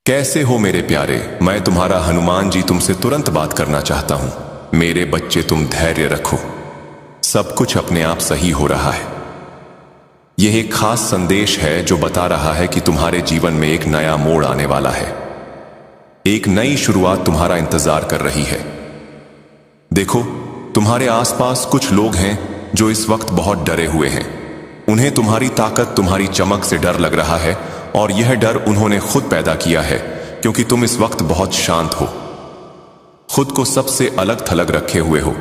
कैसे हो मेरे प्यारे। मैं तुम्हारा हनुमान जी तुमसे तुरंत बात करना चाहता हूं। मेरे बच्चे, तुम धैर्य रखो, सब कुछ अपने आप सही हो रहा है। यह एक खास संदेश है जो बता रहा है कि तुम्हारे जीवन में एक नया मोड़ आने वाला है। एक नई शुरुआत तुम्हारा इंतजार कर रही है। देखो, तुम्हारे आसपास कुछ लोग हैं जो इस वक्त बहुत डरे हुए हैं। उन्हें तुम्हारी ताकत, तुम्हारी चमक से डर लग रहा है, और यह डर उन्होंने खुद पैदा किया है, क्योंकि तुम इस वक्त बहुत शांत हो, खुद को सबसे अलग थलग रखे हुए हो।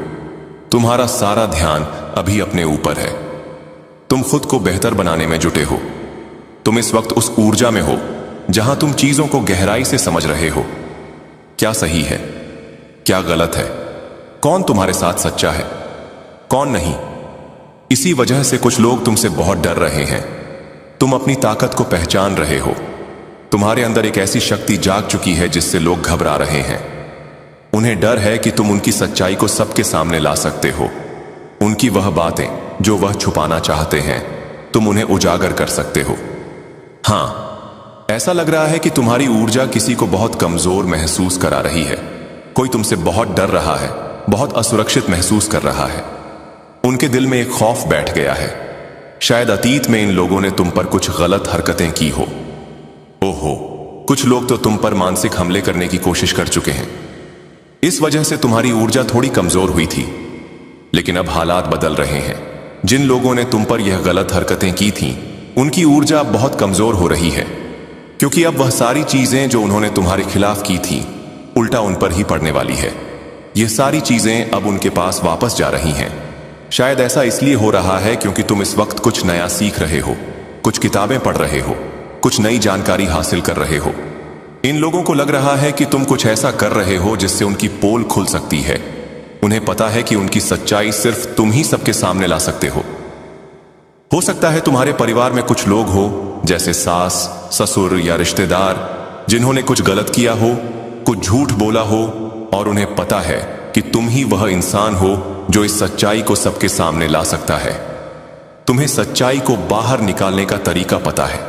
तुम्हारा सारा ध्यान अभी अपने ऊपर है। तुम खुद को बेहतर बनाने में जुटे हो। तुम इस वक्त उस ऊर्जा में हो जहां तुम चीजों को गहराई से समझ रहे हो। क्या सही है, क्या गलत है, कौन तुम्हारे साथ सच्चा है, कौन नहीं। इसी वजह से कुछ लोग तुमसे बहुत डर रहे हैं। तुम अपनी ताकत को पहचान रहे हो। तुम्हारे अंदर एक ऐसी शक्ति जाग चुकी है जिससे लोग घबरा रहे हैं। उन्हें डर है कि तुम उनकी सच्चाई को सबके सामने ला सकते हो। उनकी वह बातें जो वह छुपाना चाहते हैं, तुम उन्हें उजागर कर सकते हो। हां, ऐसा लग रहा है कि तुम्हारी ऊर्जा किसी को बहुत कमजोर महसूस करा रही है। कोई तुमसे बहुत डर रहा है, बहुत असुरक्षित महसूस कर रहा है। उनके दिल में एक खौफ बैठ गया है। शायद अतीत में इन लोगों ने तुम पर कुछ गलत हरकतें की हो। ओहो, कुछ लोग तो तुम पर मानसिक हमले करने की कोशिश कर चुके हैं। इस वजह से तुम्हारी ऊर्जा थोड़ी कमजोर हुई थी, लेकिन अब हालात बदल रहे हैं। जिन लोगों ने तुम पर यह गलत हरकतें की थीं, उनकी ऊर्जा अब बहुत कमजोर हो रही है, क्योंकि अब वह सारी चीजें जो उन्होंने तुम्हारे खिलाफ की थीं, उल्टा उन पर ही पड़ने वाली है। यह सारी चीजें अब उनके पास वापस जा रही हैं। शायद ऐसा इसलिए हो रहा है क्योंकि तुम इस वक्त कुछ नया सीख रहे हो, कुछ किताबें पढ़ रहे हो, कुछ नई जानकारी हासिल कर रहे हो। इन लोगों को लग रहा है कि तुम कुछ ऐसा कर रहे हो जिससे उनकी पोल खुल सकती है। उन्हें पता है कि उनकी सच्चाई सिर्फ तुम ही सबके सामने ला सकते हो सकता है तुम्हारे परिवार में कुछ लोग हो, जैसे सास, ससुर या रिश्तेदार, जिन्होंने कुछ गलत किया हो, कुछ झूठ बोला हो, और उन्हें पता है कि तुम ही वह इंसान हो जो इस सच्चाई को सबके सामने ला सकता है। तुम्हें सच्चाई को बाहर निकालने का तरीका पता है।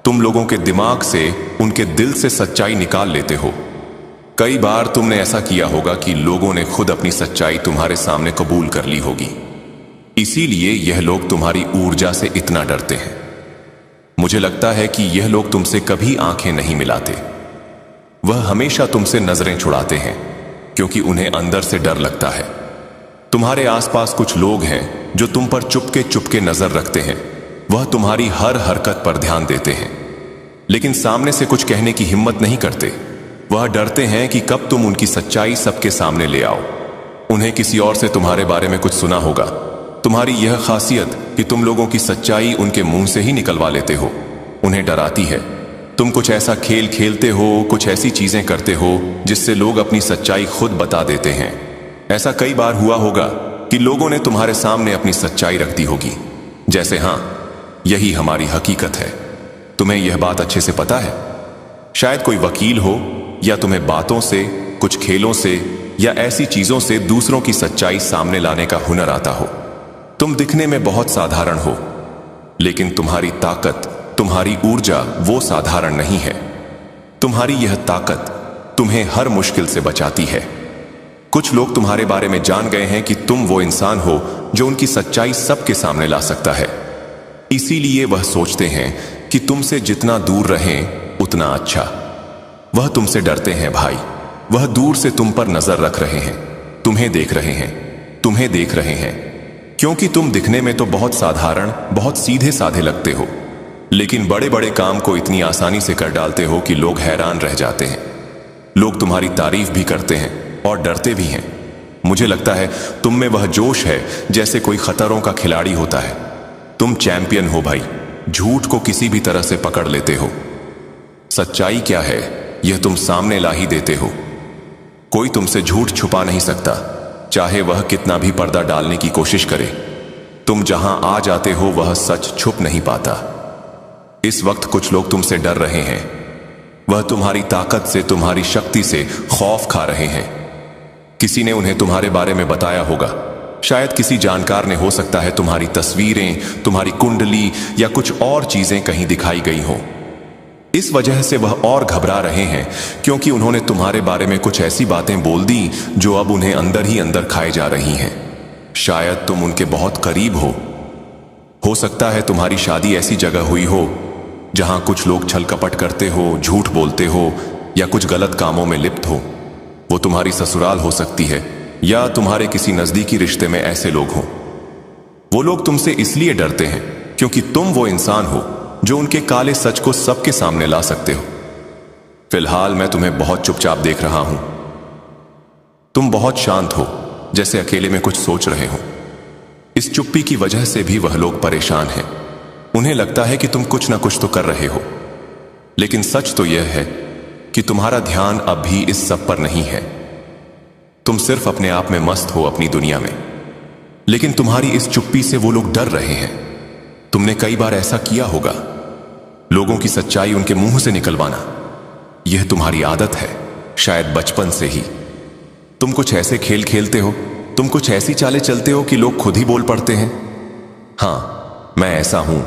तुम लोगों के दिमाग से, उनके दिल से सच्चाई निकाल लेते हो। कई बार तुमने ऐसा किया होगा कि लोगों ने खुद अपनी सच्चाई तुम्हारे सामने कबूल कर ली होगी। इसीलिए यह लोग तुम्हारी ऊर्जा से इतना डरते हैं। मुझे लगता है कि यह लोग तुमसे कभी आंखें नहीं मिलाते। वह हमेशा तुमसे नजरें छुड़ाते हैं, क्योंकि उन्हें अंदर से डर लगता है। तुम्हारे आसपास कुछ लोग हैं जो तुम पर चुपके चुपके नजर रखते हैं। वह तुम्हारी हर हरकत पर ध्यान देते हैं, लेकिन सामने से कुछ कहने की हिम्मत नहीं करते। वह डरते हैं कि कब तुम उनकी सच्चाई सबके सामने ले आओ। उन्हें किसी और से तुम्हारे बारे में कुछ सुना होगा। तुम्हारी यह खासियत कि तुम लोगों की सच्चाई उनके मुंह से ही निकलवा लेते हो, उन्हें डराती है। तुम कुछ ऐसा खेल खेलते हो, कुछ ऐसी चीजें करते हो जिससे लोग अपनी सच्चाई खुद बता देते हैं। ऐसा कई बार हुआ होगा कि लोगों ने तुम्हारे सामने अपनी सच्चाई रख दी होगी, जैसे हां, यही हमारी हकीकत है। तुम्हें यह बात अच्छे से पता है। शायद कोई वकील हो, या तुम्हें बातों से, कुछ खेलों से, या ऐसी चीजों से दूसरों की सच्चाई सामने लाने का हुनर आता हो। तुम दिखने में बहुत साधारण हो, लेकिन तुम्हारी ताकत, तुम्हारी ऊर्जा वो साधारण नहीं है। तुम्हारी यह ताकत तुम्हें हर मुश्किल से बचाती है। कुछ लोग तुम्हारे बारे में जान गए हैं कि तुम वो इंसान हो जो उनकी सच्चाई सबके सामने ला सकता है। इसीलिए वह सोचते हैं कि तुमसे जितना दूर रहें उतना अच्छा। वह तुमसे डरते हैं भाई। वह दूर से तुम पर नजर रख रहे हैं, तुम्हें देख रहे हैं, तुम्हें देख रहे हैं, क्योंकि तुम दिखने में तो बहुत साधारण, बहुत सीधे साधे लगते हो, लेकिन बड़े बड़े काम को इतनी आसानी से कर डालते हो कि लोग हैरान रह जाते हैं। लोग तुम्हारी तारीफ भी करते हैं और डरते भी हैं। मुझे लगता है तुम में वह जोश है जैसे कोई खतरों का खिलाड़ी होता है। तुम चैंपियन हो भाई, झूठ को किसी भी तरह से पकड़ लेते हो। सच्चाई क्या है यह तुम सामने ला ही देते हो। कोई तुमसे झूठ छुपा नहीं सकता, चाहे वह कितना भी पर्दा डालने की कोशिश करे। तुम जहां आ जाते हो वह सच छुप नहीं पाता। इस वक्त कुछ लोग तुमसे डर रहे हैं। वह तुम्हारी ताकत से, तुम्हारी शक्ति से खौफ खा रहे हैं। किसी ने उन्हें तुम्हारे बारे में बताया होगा। शायद किसी जानकार ने, हो सकता है तुम्हारी तस्वीरें, तुम्हारी कुंडली या कुछ और चीजें कहीं दिखाई गई हो। इस वजह से वह और घबरा रहे हैं, क्योंकि उन्होंने तुम्हारे बारे में कुछ ऐसी बातें बोल दी जो अब उन्हें अंदर ही अंदर खाए जा रही हैं। शायद तुम उनके बहुत करीब हो सकता है तुम्हारी शादी ऐसी जगह हुई हो जहां कुछ लोग छल कपट करते हो, झूठ बोलते हो या कुछ गलत कामों में लिप्त हो। वो तुम्हारी ससुराल हो सकती है या तुम्हारे किसी नजदीकी रिश्ते में ऐसे लोग हों। वो लोग तुमसे इसलिए डरते हैं क्योंकि तुम वो इंसान हो जो उनके काले सच को सबके सामने ला सकते हो। फिलहाल मैं तुम्हें बहुत चुपचाप देख रहा हूं। तुम बहुत शांत हो, जैसे अकेले में कुछ सोच रहे हो। इस चुप्पी की वजह से भी वह लोग परेशान हैं। उन्हें लगता है कि तुम कुछ ना कुछ तो कर रहे हो, लेकिन सच तो यह है कि तुम्हारा ध्यान अब भी इस सब पर नहीं है। तुम सिर्फ अपने आप में मस्त हो, अपनी दुनिया में। लेकिन तुम्हारी इस चुप्पी से वो लोग डर रहे हैं। तुमने कई बार ऐसा किया होगा, लोगों की सच्चाई उनके मुंह से निकलवाना। यह तुम्हारी आदत है, शायद बचपन से ही। तुम कुछ ऐसे खेल खेलते हो, तुम कुछ ऐसी चालें चलते हो कि लोग खुद ही बोल पड़ते हैं, हाँ मैं ऐसा हूं।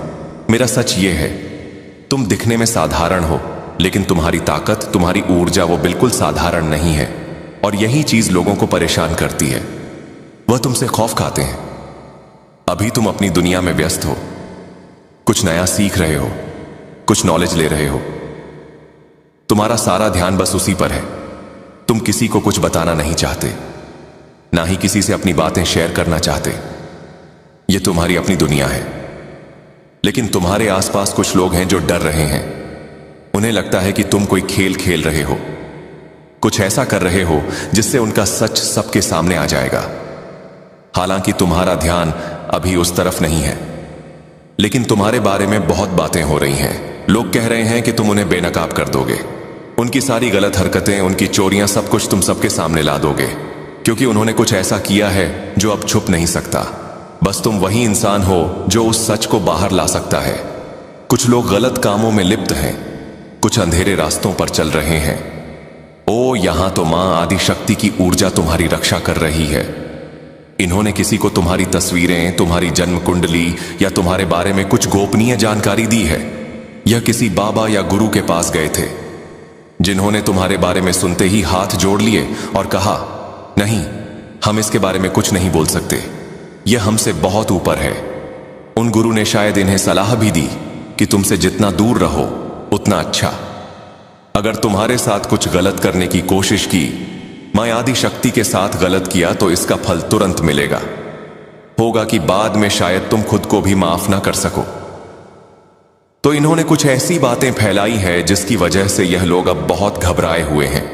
मेरा सच ये है, तुम दिखने में साधारण हो, लेकिन तुम्हारी ताकत, तुम्हारी ऊर्जा वो बिल्कुल साधारण नहीं है। और यही चीज लोगों को परेशान करती है। वह तुमसे खौफ खाते हैं। अभी तुम अपनी दुनिया में व्यस्त हो, कुछ नया सीख रहे हो, कुछ नॉलेज ले रहे हो। तुम्हारा सारा ध्यान बस उसी पर है। तुम किसी को कुछ बताना नहीं चाहते, ना ही किसी से अपनी बातें शेयर करना चाहते। यह तुम्हारी अपनी दुनिया है। लेकिन तुम्हारे आसपास कुछ लोग हैं जो डर रहे हैं। उन्हें लगता है कि तुम कोई खेल खेल रहे हो, कुछ ऐसा कर रहे हो जिससे उनका सच सबके सामने आ जाएगा। हालांकि तुम्हारा ध्यान अभी उस तरफ नहीं है, लेकिन तुम्हारे बारे में बहुत बातें हो रही हैं। लोग कह रहे हैं कि तुम उन्हें बेनकाब कर दोगे। उनकी सारी गलत हरकतें, उनकी चोरियां, सब कुछ तुम सबके सामने ला दोगे, क्योंकि उन्होंने कुछ ऐसा किया है जो अब छुप नहीं सकता। बस तुम वही इंसान हो जो उस सच को बाहर ला सकता है। कुछ लोग गलत कामों में लिप्त हैं, कुछ अंधेरे रास्तों पर चल रहे हैं। ओ, यहां तो मां आदि शक्ति की ऊर्जा तुम्हारी रक्षा कर रही है। इन्होंने किसी को तुम्हारी तस्वीरें, तुम्हारी जन्म कुंडली या तुम्हारे बारे में कुछ गोपनीय जानकारी दी है। यह किसी बाबा या गुरु के पास गए थे, जिन्होंने तुम्हारे बारे में सुनते ही हाथ जोड़ लिए और कहा, नहीं, हम इसके बारे में कुछ नहीं बोल सकते, यह हमसे बहुत ऊपर है। उन गुरु ने शायद इन्हें सलाह भी दी कि तुमसे जितना दूर रहो उतना अच्छा। अगर तुम्हारे साथ कुछ गलत करने की कोशिश की, मां आदि शक्ति के साथ गलत किया, तो इसका फल तुरंत मिलेगा। होगा कि बाद में शायद तुम खुद को भी माफ ना कर सको। तो इन्होंने कुछ ऐसी बातें फैलाई है जिसकी वजह से यह लोग अब बहुत घबराए हुए हैं।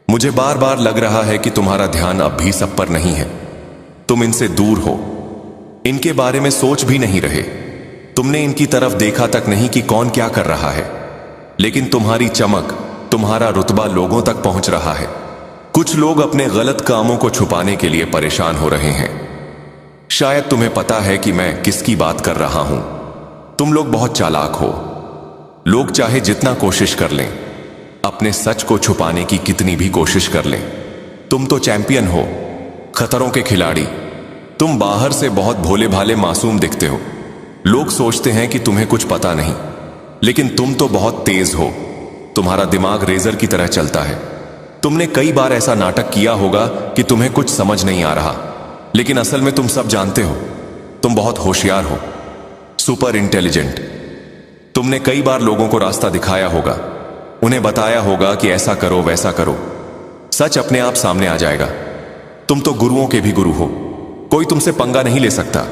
मुझे बार बार लग रहा है कि तुम्हारा ध्यान अब भी सब पर नहीं है। तुम इनसे दूर हो, इनके बारे में सोच भी नहीं रहे। तुमने इनकी तरफ देखा तक नहीं कि कौन क्या कर रहा है, लेकिन तुम्हारी चमक, तुम्हारा रुतबा लोगों तक पहुंच रहा है। कुछ लोग अपने गलत कामों को छुपाने के लिए परेशान हो रहे हैं। शायद तुम्हें पता है कि मैं किसकी बात कर रहा हूं। तुम लोग बहुत चालाक हो। लोग चाहे जितना कोशिश कर लें, अपने सच को छुपाने की कितनी भी कोशिश कर लें, तुम तो चैंपियन हो, खतरों के खिलाड़ी। तुम बाहर से बहुत भोले भाले मासूम दिखते हो। लोग सोचते हैं कि तुम्हें कुछ पता नहीं, लेकिन तुम तो बहुत तेज हो। तुम्हारा दिमाग रेजर की तरह चलता है। तुमने कई बार ऐसा नाटक किया होगा कि तुम्हें कुछ समझ नहीं आ रहा, लेकिन असल में तुम सब जानते हो। तुम बहुत होशियार हो, सुपर इंटेलिजेंट। तुमने कई बार लोगों को रास्ता दिखाया होगा, उन्हें बताया होगा कि ऐसा करो, वैसा करो। सच अपने आप सामने आ जाएगा। तुम तो गुरुओं के भी गुरु हो, कोई तुमसे पंगा नहीं ले सकता।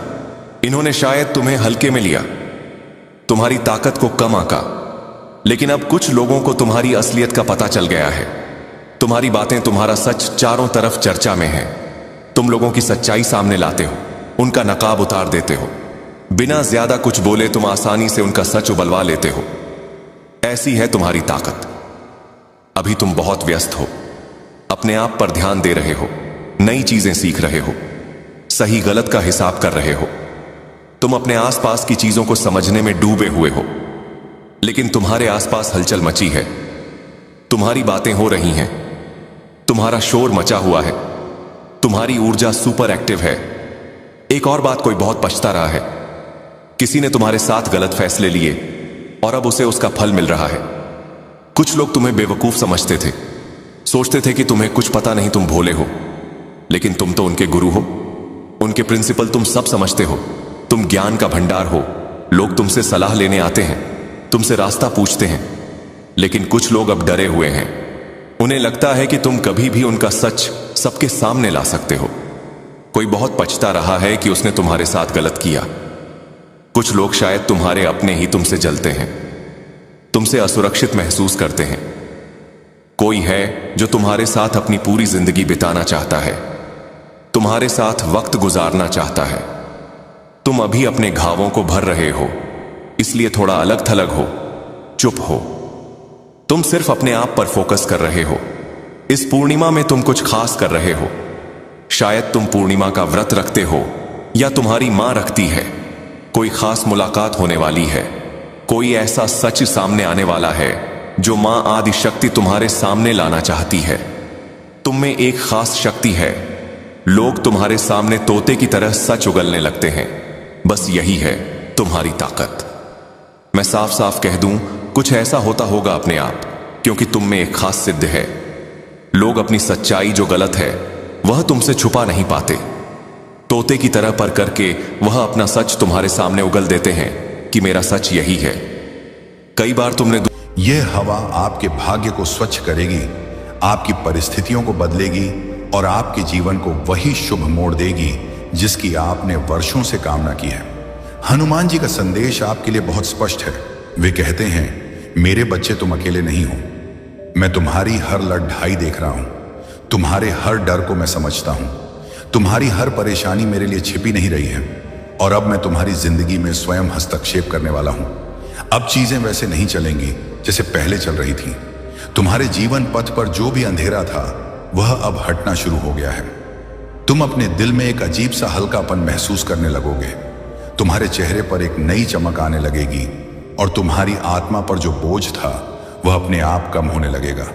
इन्होंने शायद तुम्हें हल्के में लिया, तुम्हारी ताकत को कम आंका, लेकिन अब कुछ लोगों को तुम्हारी असलियत का पता चल गया है। तुम्हारी बातें, तुम्हारा सच चारों तरफ चर्चा में है। तुम लोगों की सच्चाई सामने लाते हो, उनका नकाब उतार देते हो। बिना ज्यादा कुछ बोले तुम आसानी से उनका सच उबलवा लेते हो। ऐसी है तुम्हारी ताकत। अभी तुम बहुत व्यस्त हो, अपने आप पर ध्यान दे रहे हो, नई चीजें सीख रहे हो, सही गलत का हिसाब कर रहे हो। तुम अपने आसपास की चीजों को समझने में डूबे हुए हो, लेकिन तुम्हारे आसपास हलचल मची है। तुम्हारी बातें हो रही हैं, तुम्हारा शोर मचा हुआ है, तुम्हारी ऊर्जा सुपर एक्टिव है। एक और बात, कोई बहुत पछता रहा है। किसी ने तुम्हारे साथ गलत फैसले लिए, और अब उसे उसका फल मिल रहा है। कुछ लोग तुम्हें बेवकूफ समझते थे, सोचते थे कि तुम्हें कुछ पता नहीं, तुम भोले हो, लेकिन तुम तो उनके गुरु हो। उनके प्रिंसिपल तुम सब समझते हो, तुम ज्ञान का भंडार हो। लोग तुमसे सलाह लेने आते हैं, तुमसे रास्ता पूछते हैं, लेकिन कुछ लोग अब डरे हुए हैं। उन्हें लगता है कि तुम कभी भी उनका सच सबके सामने ला सकते हो। कोई बहुत पछता रहा है कि उसने तुम्हारे साथ गलत किया। कुछ लोग शायद तुम्हारे अपने ही तुमसे जलते हैं, तुमसे असुरक्षित महसूस करते हैं। कोई है जो तुम्हारे साथ अपनी पूरी जिंदगी बिताना चाहता है, तुम्हारे साथ वक्त गुजारना चाहता है। तुम अभी अपने घावों को भर रहे हो, इसलिए थोड़ा अलग थलग हो, चुप हो। तुम सिर्फ अपने आप पर फोकस कर रहे हो। इस पूर्णिमा में तुम कुछ खास कर रहे हो। शायद तुम पूर्णिमा का व्रत रखते हो, या तुम्हारी मां रखती है। कोई खास मुलाकात होने वाली है, कोई ऐसा सच सामने आने वाला है जो मां आदि शक्ति तुम्हारे सामने लाना चाहती है। तुम में एक खास शक्ति है। लोग तुम्हारे सामने तोते की तरह सच उगलने लगते हैं। बस यही है तुम्हारी ताकत। मैं साफ साफ कह दूं, कुछ ऐसा होता होगा अपने आप, क्योंकि तुम में एक खास सिद्ध है। लोग अपनी सच्चाई जो गलत है वह तुमसे छुपा नहीं पाते। तोते की तरह पर करके वह अपना सच तुम्हारे सामने उगल देते हैं कि मेरा सच यही है। कई बार तुमने यह हवा आपके भाग्य को स्वच्छ करेगी, आपकी परिस्थितियों को बदलेगी और आपके जीवन को वही शुभ मोड़ देगी जिसकी आपने वर्षों से कामना की है। हनुमान जी का संदेश आपके लिए बहुत स्पष्ट है। वे कहते हैं, मेरे बच्चे तुम अकेले नहीं हो। मैं तुम्हारी हर लड़ाई देख रहा हूं, तुम्हारे हर डर को मैं समझता हूं, तुम्हारी हर परेशानी मेरे लिए छिपी नहीं रही है, और अब मैं तुम्हारी जिंदगी में स्वयं हस्तक्षेप करने वाला हूं। अब चीजें वैसे नहीं चलेंगी जैसे पहले चल रही थी। तुम्हारे जीवन पथ पर जो भी अंधेरा था वह अब हटना शुरू हो गया है। तुम अपने दिल में एक अजीब सा हल्कापन महसूस करने लगोगे। तुम्हारे चेहरे पर एक नई चमक आने लगेगी और तुम्हारी आत्मा पर जो बोझ था वह अपने आप कम होने लगेगा।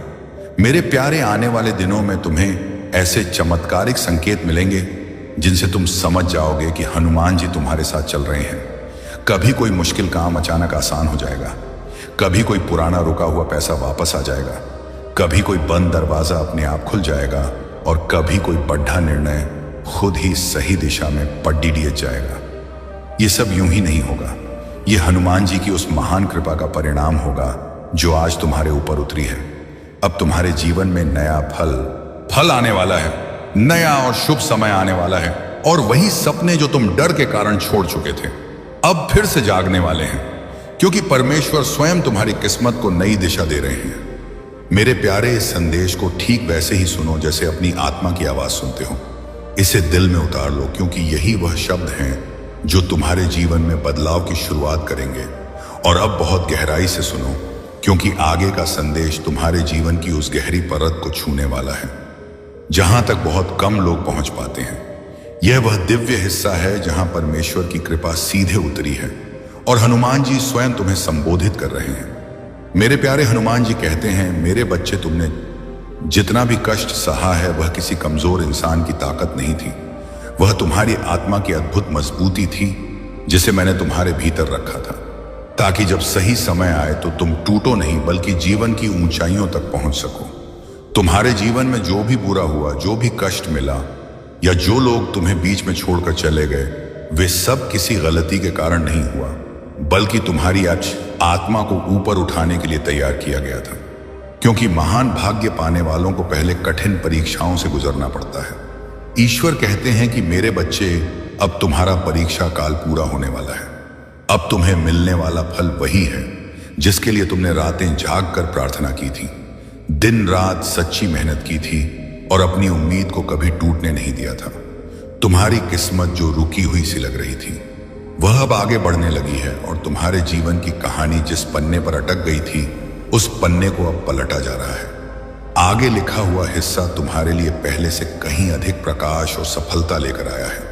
मेरे प्यारे, आने वाले दिनों में तुम्हें ऐसे चमत्कारिक संकेत मिलेंगे जिनसे तुम समझ जाओगे कि हनुमान जी तुम्हारे साथ चल रहे हैं। कभी कोई मुश्किल काम अचानक आसान हो जाएगा, कभी कोई पुराना रुका हुआ पैसा वापस आ जाएगा, कभी कोई बंद दरवाजा अपने आप खुल जाएगा, और कभी कोई बड़ा निर्णय खुद ही सही दिशा में पड्डी दिए जाएगा। ये सब यूं ही नहीं होगा, ये हनुमान जी की उस महान कृपा का परिणाम होगा जो आज तुम्हारे ऊपर उतरी है। अब तुम्हारे जीवन में नया फल आने वाला है, नया और शुभ समय आने वाला है, और वही सपने जो तुम डर के कारण छोड़ चुके थे अब फिर से जागने वाले हैं, क्योंकि परमेश्वर स्वयं तुम्हारी किस्मत को नई दिशा दे रहे हैं। मेरे प्यारे, इस संदेश को ठीक वैसे ही सुनो जैसे अपनी आत्मा की आवाज सुनते हो। इसे दिल में उतार लो, क्योंकि यही वह शब्द हैं जो तुम्हारे जीवन में बदलाव की शुरुआत करेंगे। और अब बहुत गहराई से सुनो, क्योंकि आगे का संदेश तुम्हारे जीवन की उस गहरी परत को छूने वाला है जहां तक बहुत कम लोग पहुंच पाते हैं। यह वह दिव्य हिस्सा है जहां परमेश्वर की कृपा सीधे उतरी है और हनुमान जी स्वयं तुम्हें संबोधित कर रहे हैं। मेरे प्यारे, हनुमान जी कहते हैं, मेरे बच्चे, तुमने जितना भी कष्ट सहा है वह किसी कमजोर इंसान की ताकत नहीं थी, वह तुम्हारी आत्मा की अद्भुत मजबूती थी जिसे मैंने तुम्हारे भीतर रखा था, ताकि जब सही समय आए तो तुम टूटो नहीं बल्कि जीवन की ऊंचाइयों तक पहुंच सको। तुम्हारे जीवन में जो भी बुरा हुआ, जो भी कष्ट मिला, या जो लोग तुम्हें बीच में छोड़कर चले गए, वे सब किसी गलती के कारण नहीं हुआ, बल्कि तुम्हारी आत्मा को ऊपर उठाने के लिए तैयार किया गया था। क्योंकि महान भाग्य पाने वालों को पहले कठिन परीक्षाओं से गुजरना पड़ता है। ईश्वर कहते हैं कि मेरे बच्चे, अब तुम्हारा परीक्षा काल पूरा होने वाला है। अब तुम्हें मिलने वाला फल वही है जिसके लिए तुमने रातें जाग कर प्रार्थना की थी, दिन रात सच्ची मेहनत की थी और अपनी उम्मीद को कभी टूटने नहीं दिया था। तुम्हारी किस्मत जो रुकी हुई सी लग रही थी वह अब आगे बढ़ने लगी है, और तुम्हारे जीवन की कहानी जिस पन्ने पर अटक गई थी उस पन्ने को अब पलटा जा रहा है। आगे लिखा हुआ हिस्सा तुम्हारे लिए पहले से कहीं अधिक प्रकाश और सफलता लेकर आया है।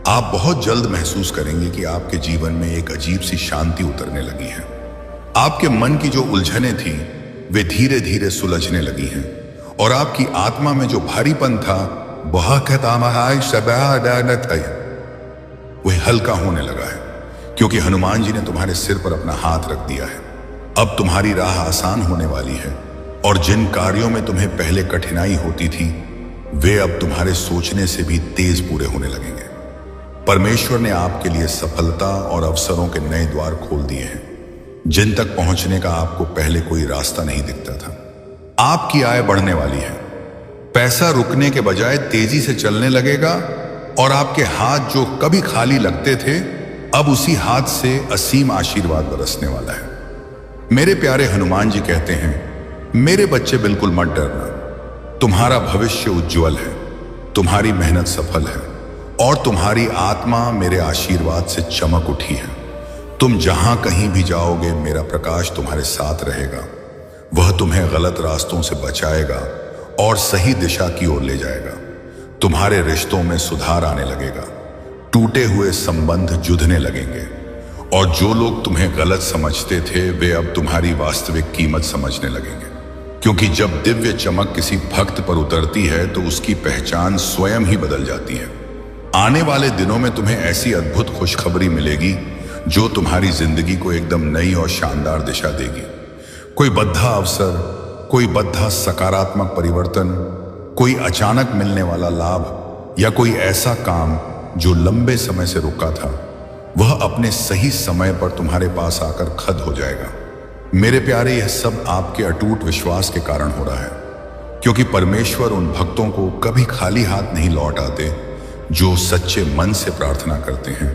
आप बहुत जल्द महसूस करेंगे कि आपके जीवन में एक अजीब सी शांति उतरने लगी है। आपके मन की जो उलझनें थी वे धीरे धीरे सुलझने लगी हैं, और आपकी आत्मा में जो भारीपन था वह हल्का होने लगा है। क्योंकि हनुमान जी ने तुम्हारे सिर पर अपना हाथ रख दिया है। अब तुम्हारी राह आसान होने वाली है और जिन कार्यों में तुम्हें पहले कठिनाई होती थी वे अब तुम्हारे सोचने से भी तेज पूरे होने लगेंगे। परमेश्वर ने आपके लिए सफलता और अवसरों के नए द्वार खोल दिए हैं जिन तक पहुंचने का आपको पहले कोई रास्ता नहीं दिखता था। आपकी आय बढ़ने वाली है, पैसा रुकने के बजाय तेजी से चलने लगेगा और आपके हाथ जो कभी खाली लगते थे अब उसी हाथ से असीम आशीर्वाद बरसने वाला है। मेरे प्यारे हनुमान जी कहते हैं, मेरे बच्चे बिल्कुल मत डरना, तुम्हारा भविष्य उज्जवल है, तुम्हारी मेहनत सफल है और तुम्हारी आत्मा मेरे आशीर्वाद से चमक उठी है। तुम जहां कहीं भी जाओगे मेरा प्रकाश तुम्हारे साथ रहेगा, वह तुम्हें गलत रास्तों से बचाएगा और सही दिशा की ओर ले जाएगा। तुम्हारे रिश्तों में सुधार आने लगेगा, टूटे हुए संबंध जुड़ने लगेंगे और जो लोग तुम्हें गलत समझते थे वे अब तुम्हारी वास्तविक कीमत समझने लगेंगे। क्योंकि जब दिव्य चमक किसी भक्त पर उतरती है तो उसकी पहचान स्वयं ही बदल जाती है। आने वाले दिनों में तुम्हें ऐसी अद्भुत खुशखबरी मिलेगी जो तुम्हारी जिंदगी को एकदम नई और शानदार दिशा देगी। कोई बद्धा अवसर, कोई बद्धा सकारात्मक परिवर्तन, कोई अचानक मिलने वाला लाभ या कोई ऐसा काम जो लंबे समय से रुका था वह अपने सही समय पर तुम्हारे पास आकर खद हो जाएगा। मेरे प्यारे, यह सब आपके अटूट विश्वास के कारण हो रहा है, क्योंकि परमेश्वर उन भक्तों को कभी खाली हाथ नहीं लौट आते जो सच्चे मन से प्रार्थना करते हैं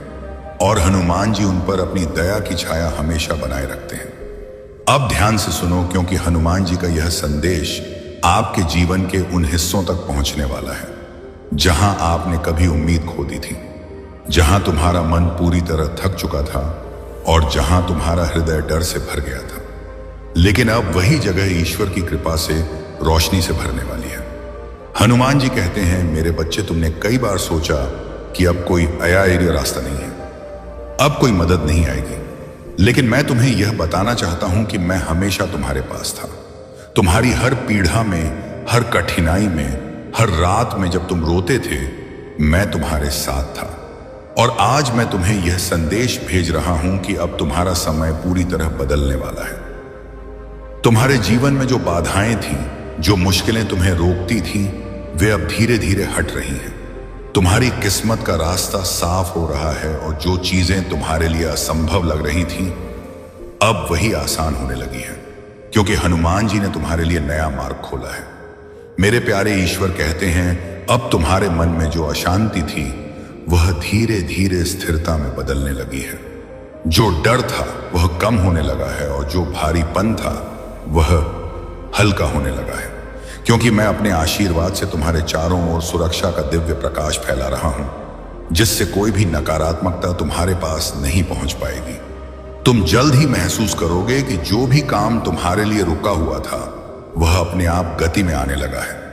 और हनुमान जी उन पर अपनी दया की छाया हमेशा बनाए रखते हैं। अब ध्यान से सुनो, क्योंकि हनुमान जी का यह संदेश आपके जीवन के उन हिस्सों तक पहुंचने वाला है जहां आपने कभी उम्मीद खो दी थी, जहां तुम्हारा मन पूरी तरह थक चुका था और जहां तुम्हारा हृदय डर से भर गया था। लेकिन अब वही जगह ईश्वर की कृपा से रोशनी से भरने वाली है। हनुमान जी कहते हैं, मेरे बच्चे, तुमने कई बार सोचा कि अब कोई आया रास्ता नहीं है, अब कोई मदद नहीं आएगी, लेकिन मैं तुम्हें यह बताना चाहता हूं कि मैं हमेशा तुम्हारे पास था। तुम्हारी हर पीड़ा में, हर कठिनाई में, हर रात में जब तुम रोते थे मैं तुम्हारे साथ था। और आज मैं तुम्हें यह संदेश भेज रहा हूं कि अब तुम्हारा समय पूरी तरह बदलने वाला है। तुम्हारे जीवन में जो बाधाएं थीं, जो मुश्किलें तुम्हें रोकती थीं, वे अब धीरे धीरे हट रही हैं। तुम्हारी किस्मत का रास्ता साफ हो रहा है और जो चीजें तुम्हारे लिए असंभव लग रही थीं अब वही आसान होने लगी हैं, क्योंकि हनुमान जी ने तुम्हारे लिए नया मार्ग खोला है। मेरे प्यारे, ईश्वर कहते हैं, अब तुम्हारे मन में जो अशांति थी वह धीरे धीरे स्थिरता में बदलने लगी है। जो डर था वह कम होने लगा है और जो भारीपन था वह हल्का होने लगा है, क्योंकि मैं अपने आशीर्वाद से तुम्हारे चारों ओर सुरक्षा का दिव्य प्रकाश फैला रहा हूं, जिससे कोई भी नकारात्मकता तुम्हारे पास नहीं पहुंच पाएगी। तुम जल्द ही महसूस करोगे कि जो भी काम तुम्हारे लिए रुका हुआ था वह अपने आप गति में आने लगा है।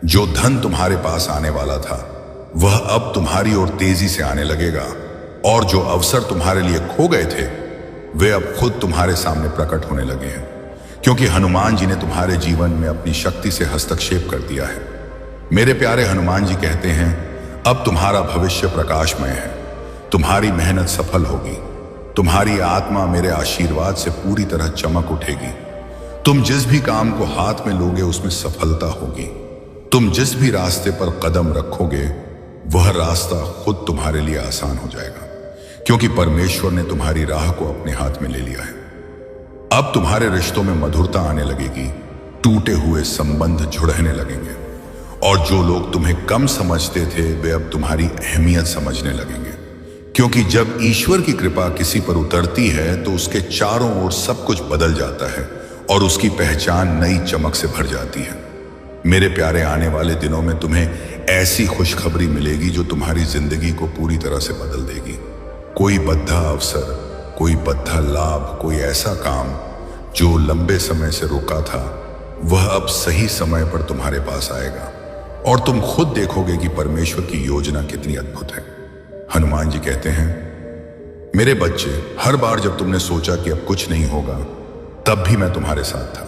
जो धन तुम्हारे पास आने वाला था वह अब तुम्हारी ओर तेजी से आने लगेगा और जो अवसर तुम्हारे लिए खो गए थे वे अब खुद तुम्हारे सामने प्रकट होने लगे हैं, क्योंकि हनुमान जी ने तुम्हारे जीवन में अपनी शक्ति से हस्तक्षेप कर दिया है। मेरे प्यारे, हनुमान जी कहते हैं, अब तुम्हारा भविष्य प्रकाशमय है, तुम्हारी मेहनत सफल होगी, तुम्हारी आत्मा मेरे आशीर्वाद से पूरी तरह चमक उठेगी। तुम जिस भी काम को हाथ में लोगे उसमें सफलता होगी। तुम जिस भी रास्ते पर कदम रखोगे वह रास्ता खुद तुम्हारे लिए आसान हो जाएगा, क्योंकि परमेश्वर ने तुम्हारी राह को अपने हाथ में ले लिया है। अब तुम्हारे रिश्तों में मधुरता आने लगेगी, टूटे हुए संबंध जुड़ने लगेंगे और जो लोग तुम्हें कम समझते थे वे अब तुम्हारी अहमियत समझने लगेंगे, क्योंकि जब ईश्वर की कृपा किसी पर उतरती है तो उसके चारों ओर सब कुछ बदल जाता है और उसकी पहचान नई चमक से भर जाती है। मेरे प्यारे, आने वाले दिनों में तुम्हें ऐसी खुशखबरी मिलेगी जो तुम्हारी जिंदगी को पूरी तरह से बदल देगी। कोई बद्धा अवसर, कोई बद्धा लाभ, कोई ऐसा काम जो लंबे समय से रुका था वह अब सही समय पर तुम्हारे पास आएगा और तुम खुद देखोगे कि परमेश्वर की योजना कितनी अद्भुत है। हनुमान जी कहते हैं, मेरे बच्चे, हर बार जब तुमने सोचा कि अब कुछ नहीं होगा तब भी मैं तुम्हारे साथ था,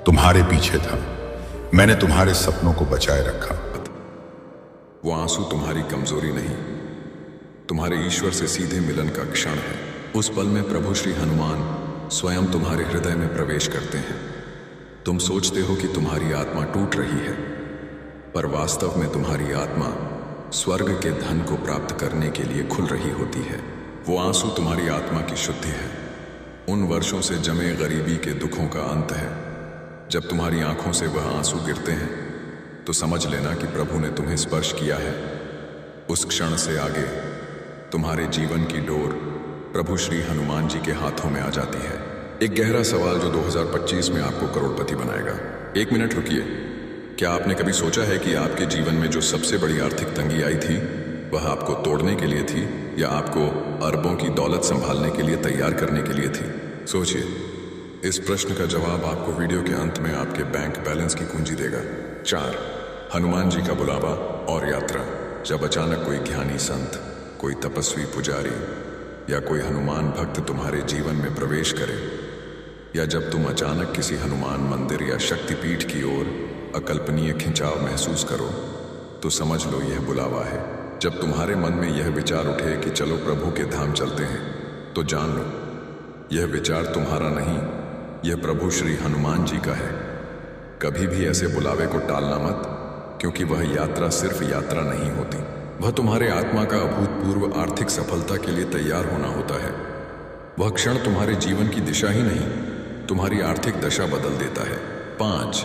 तुम्हारे पीछे था, मैंने तुम्हारे सपनों को बचाए रखा। वो आंसू तुम्हारी कमजोरी नहीं, तुम्हारे ईश्वर से सीधे मिलन का क्षण है। उस पल में प्रभु श्री हनुमान स्वयं तुम्हारे हृदय में प्रवेश करते हैं। तुम सोचते हो कि तुम्हारी आत्मा टूट रही है, पर वास्तव में तुम्हारी आत्मा स्वर्ग के धन को प्राप्त करने के लिए खुल रही होती है। वो आंसू तुम्हारी आत्मा की शुद्धि है, उन वर्षों से जमे गरीबी के दुखों का अंत है। जब तुम्हारी आंखों से वह आंसू गिरते हैं तो समझ लेना कि प्रभु ने तुम्हें स्पर्श किया है। उस क्षण से आगे तुम्हारे जीवन की डोर प्रभु श्री हनुमान जी के हाथों में आ जाती है। एक गहरा सवाल जो 2025 में आपको करोड़पति बनाएगा। 1 मिनट रुकिए। क्या आपने कभी सोचा है कि आपके जीवन में जो सबसे बड़ी आर्थिक तंगी आई थी वह आपको तोड़ने के लिए थी या आपको अरबों की दौलत संभालने के लिए तैयार करने के लिए थी? सोचिए। इस प्रश्न का जवाब आपको वीडियो के अंत में आपके बैंक बैलेंस की कुंजी देगा। 4. हनुमान जी का बुलावा और यात्रा। जब अचानक कोई ज्ञानी संत, कोई तपस्वी पुजारी या कोई हनुमान भक्त तुम्हारे जीवन में प्रवेश करे, या जब तुम अचानक किसी हनुमान मंदिर या शक्तिपीठ की ओर अकल्पनीय खिंचाव महसूस करो, तो समझ लो यह बुलावा है। जब तुम्हारे मन में यह विचार उठे कि चलो प्रभु के धाम चलते हैं, तो जान लो यह विचार तुम्हारा नहीं, यह प्रभु श्री हनुमान जी का है। कभी भी ऐसे बुलावे को टालना मत, क्योंकि वह यात्रा सिर्फ यात्रा नहीं होती, वह तुम्हारे आत्मा का अभूतपूर्व आर्थिक सफलता के लिए तैयार होना होता है। वह क्षण तुम्हारे जीवन की दिशा ही नहीं, तुम्हारी आर्थिक दशा बदल देता है। 5.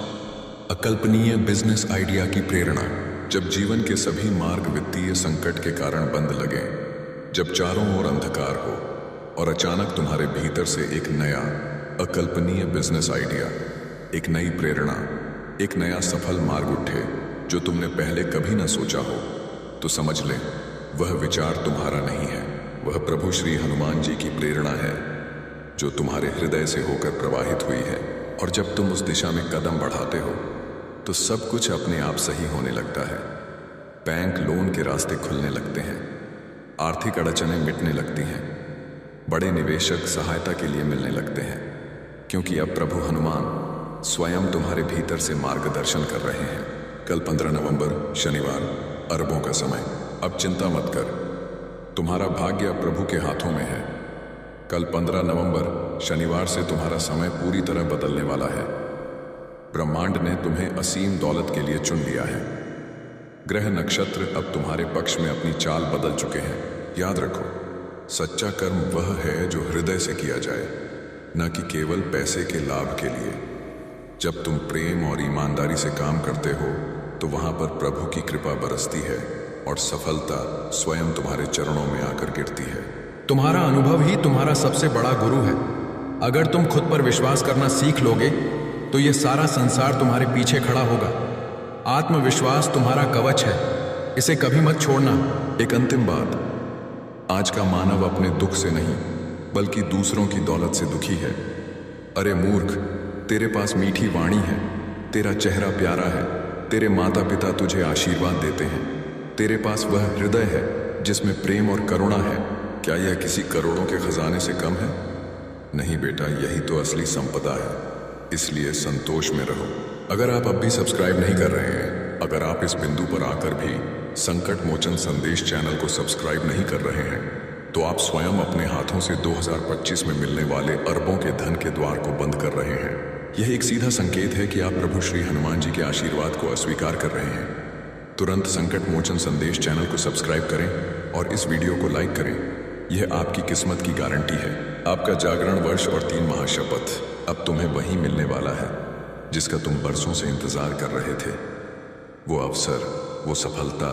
अकल्पनीय बिजनेस आइडिया की प्रेरणा। जब जीवन के सभी मार्ग वित्तीय संकट के कारण बंद लगे, जब चारों ओर अंधकार हो और अचानक तुम्हारे भीतर से एक नया अकल्पनीय बिजनेस आइडिया, एक नई प्रेरणा, एक नया सफल मार्ग उठे जो तुमने पहले कभी न सोचा हो, तो समझ ले वह विचार तुम्हारा नहीं है, वह प्रभु श्री हनुमान जी की प्रेरणा है जो तुम्हारे हृदय से होकर प्रवाहित हुई है। और जब तुम उस दिशा में कदम बढ़ाते हो तो सब कुछ अपने आप सही होने लगता है। बैंक लोन के रास्ते खुलने लगते हैं, आर्थिक अड़चनें मिटने लगती हैं, बड़े निवेशक सहायता के लिए मिलने लगते हैं, क्योंकि अब प्रभु हनुमान स्वयं तुम्हारे भीतर से मार्गदर्शन कर रहे हैं। कल 15 नवंबर शनिवार, अरबों का समय। अब चिंता मत कर, तुम्हारा भाग्य अब प्रभु के हाथों में है। कल 15 नवंबर शनिवार से तुम्हारा समय पूरी तरह बदलने वाला है। ब्रह्मांड ने तुम्हें असीम दौलत के लिए चुन लिया है। ग्रह नक्षत्र अब तुम्हारे पक्ष में अपनी चाल बदल चुके हैं। याद रखो, सच्चा कर्म वह है जो हृदय से किया जाए, न कि केवल पैसे के लाभ के लिए। जब तुम प्रेम और ईमानदारी से काम करते हो तो वहां पर प्रभु की कृपा बरसती है और सफलता स्वयं तुम्हारे चरणों में आकर गिरती है। तुम्हारा अनुभव ही तुम्हारा सबसे बड़ा गुरु है। अगर तुम खुद पर विश्वास करना सीख लोगे तो यह सारा संसार तुम्हारे पीछे खड़ा होगा। आत्मविश्वास तुम्हारा कवच है, इसे कभी मत छोड़ना। एक अंतिम बात, आज का मानव अपने दुख से नहीं बल्कि दूसरों की दौलत से दुखी है। अरे मूर्ख, तेरे पास मीठी वाणी है, तेरा चेहरा प्यारा है, तेरे माता पिता तुझे आशीर्वाद देते हैं, तेरे पास वह हृदय है जिसमें प्रेम और करुणा है। क्या यह किसी करोड़ों के खजाने से कम है? नहीं बेटा, यही तो असली संपदा है। इसलिए संतोष में रहो। अगर आप अब भी सब्सक्राइब नहीं कर रहे हैं, अगर आप इस बिंदु पर आकर भी संकट मोचन संदेश चैनल को सब्सक्राइब नहीं कर रहे हैं, तो आप स्वयं अपने हाथों से 2025 में मिलने वाले अरबों के धन के द्वार को बंद कर रहे हैं। यह एक सीधा संकेत है कि आप प्रभु श्री हनुमान जी के आशीर्वाद को अस्वीकार कर रहे हैं। तुरंत संकट मोचन संदेश चैनल को सब्सक्राइब करें और इस वीडियो को लाइक करें। यह आपकी किस्मत की गारंटी है। आपका जागरण वर्ष और 3 महाशपथ अब तुम्हें वही मिलने वाला है जिसका तुम बरसों से इंतजार कर रहे थे। वो अवसर, वो सफलता,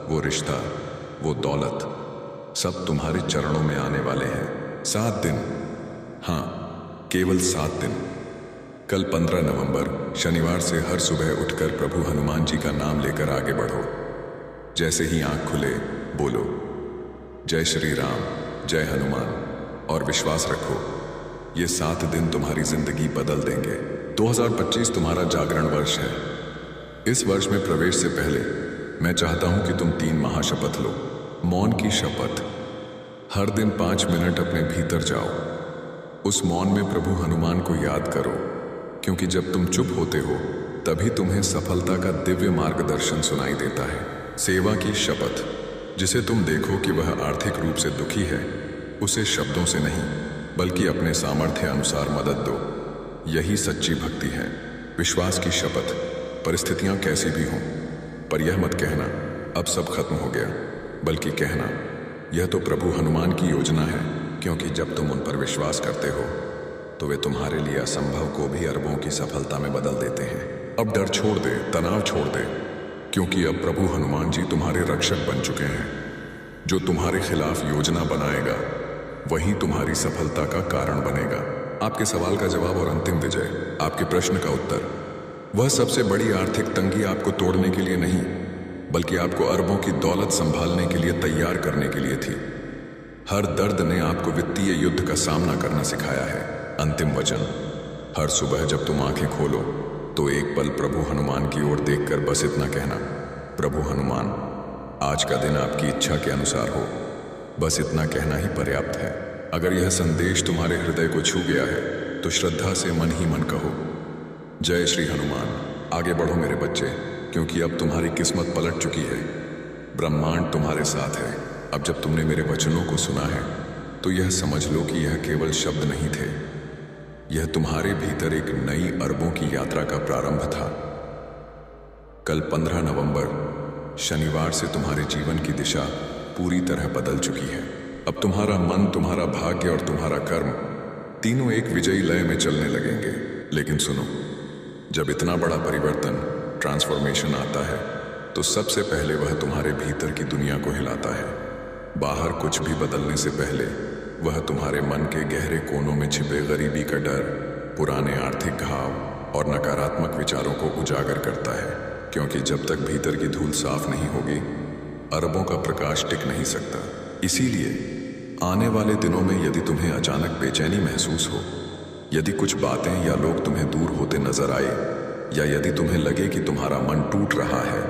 वो रिश्ता, वो दौलत, सब तुम्हारे चरणों में आने वाले हैं। 7 दिन, हाँ, केवल 7 दिन। कल 15 नवंबर शनिवार से हर सुबह उठकर प्रभु हनुमान जी का नाम लेकर आगे बढ़ो। जैसे ही आंख खुले बोलो जय श्री राम, जय हनुमान, और विश्वास रखो ये 7 दिन तुम्हारी जिंदगी बदल देंगे। 2025 तुम्हारा जागरण वर्ष है। इस वर्ष में प्रवेश से पहले मैं चाहता हूं कि तुम 3 महाशपथ लो। मौन की शपथ। हर दिन 5 मिनट अपने भीतर जाओ। उस मौन में प्रभु हनुमान को याद करो, क्योंकि जब तुम चुप होते हो तभी तुम्हें सफलता का दिव्य मार्गदर्शन सुनाई देता है। सेवा की शपथ। जिसे तुम देखो कि वह आर्थिक रूप से दुखी है उसे शब्दों से नहीं बल्कि अपने सामर्थ्य अनुसार मदद दो। यही सच्ची भक्ति है। विश्वास की शपथ, परिस्थितियां कैसी भी हों, पर यह मत कहना अब सब खत्म हो गया, बल्कि कहना यह तो प्रभु हनुमान की योजना है, क्योंकि जब तुम उन पर विश्वास करते हो तो वे तुम्हारे लिए असंभव को भी अरबों की सफलता में बदल देते हैं। अब डर छोड़ दे, तनाव छोड़ दे, क्योंकि अब प्रभु हनुमान जी तुम्हारे रक्षक बन चुके हैं। जो तुम्हारे खिलाफ योजना बनाएगा वही तुम्हारी सफलता का कारण बनेगा। आपके सवाल का जवाब और अंतिम विजय, आपके प्रश्न का उत्तर, वह सबसे बड़ी आर्थिक तंगी आपको तोड़ने के लिए नहीं, बल्कि आपको अरबों की दौलत संभालने के लिए तैयार करने के लिए थी। हर दर्द ने आपको वित्तीय युद्ध का सामना करना सिखाया है। अंतिम वचन, हर सुबह जब तुम आंखें खोलो तो एक पल प्रभु हनुमान की ओर देखकर बस इतना कहना, प्रभु हनुमान, आज का दिन आपकी इच्छा के अनुसार हो। बस इतना कहना ही पर्याप्त है। अगर यह संदेश तुम्हारे हृदय को छू गया है तो श्रद्धा से मन ही मन कहो, जय श्री हनुमान। आगे बढ़ो मेरे बच्चे, क्योंकि अब तुम्हारी किस्मत पलट चुकी है। ब्रह्मांड तुम्हारे साथ है। अब जब तुमने मेरे वचनों को सुना है तो यह समझ लो कि यह केवल शब्द नहीं थे, यह तुम्हारे भीतर एक नई अरबों की यात्रा का प्रारंभ था। कल 15 नवंबर शनिवार से तुम्हारे जीवन की दिशा पूरी तरह बदल चुकी है। अब तुम्हारा मन, तुम्हारा भाग्य और तुम्हारा कर्म तीनों एक विजयी लय में चलने लगेंगे। लेकिन सुनो, जब इतना बड़ा परिवर्तन, ट्रांसफॉर्मेशन आता है तो सबसे पहले वह तुम्हारे भीतर की दुनिया को हिलाता है। बाहर कुछ भी बदलने से पहले वह तुम्हारे मन के गहरे कोनों में छिपे गरीबी का डर, पुराने आर्थिक घाव और नकारात्मक विचारों को उजागर करता है। क्योंकि जब तक भीतर की धूल साफ नहीं होगी, अरबों का प्रकाश टिक नहीं सकता। इसीलिए आने वाले दिनों में यदि तुम्हें अचानक बेचैनी महसूस हो, यदि कुछ बातें या लोग तुम्हें दूर होते नजर आए, या यदि तुम्हें लगे कि तुम्हारा मन टूट रहा है,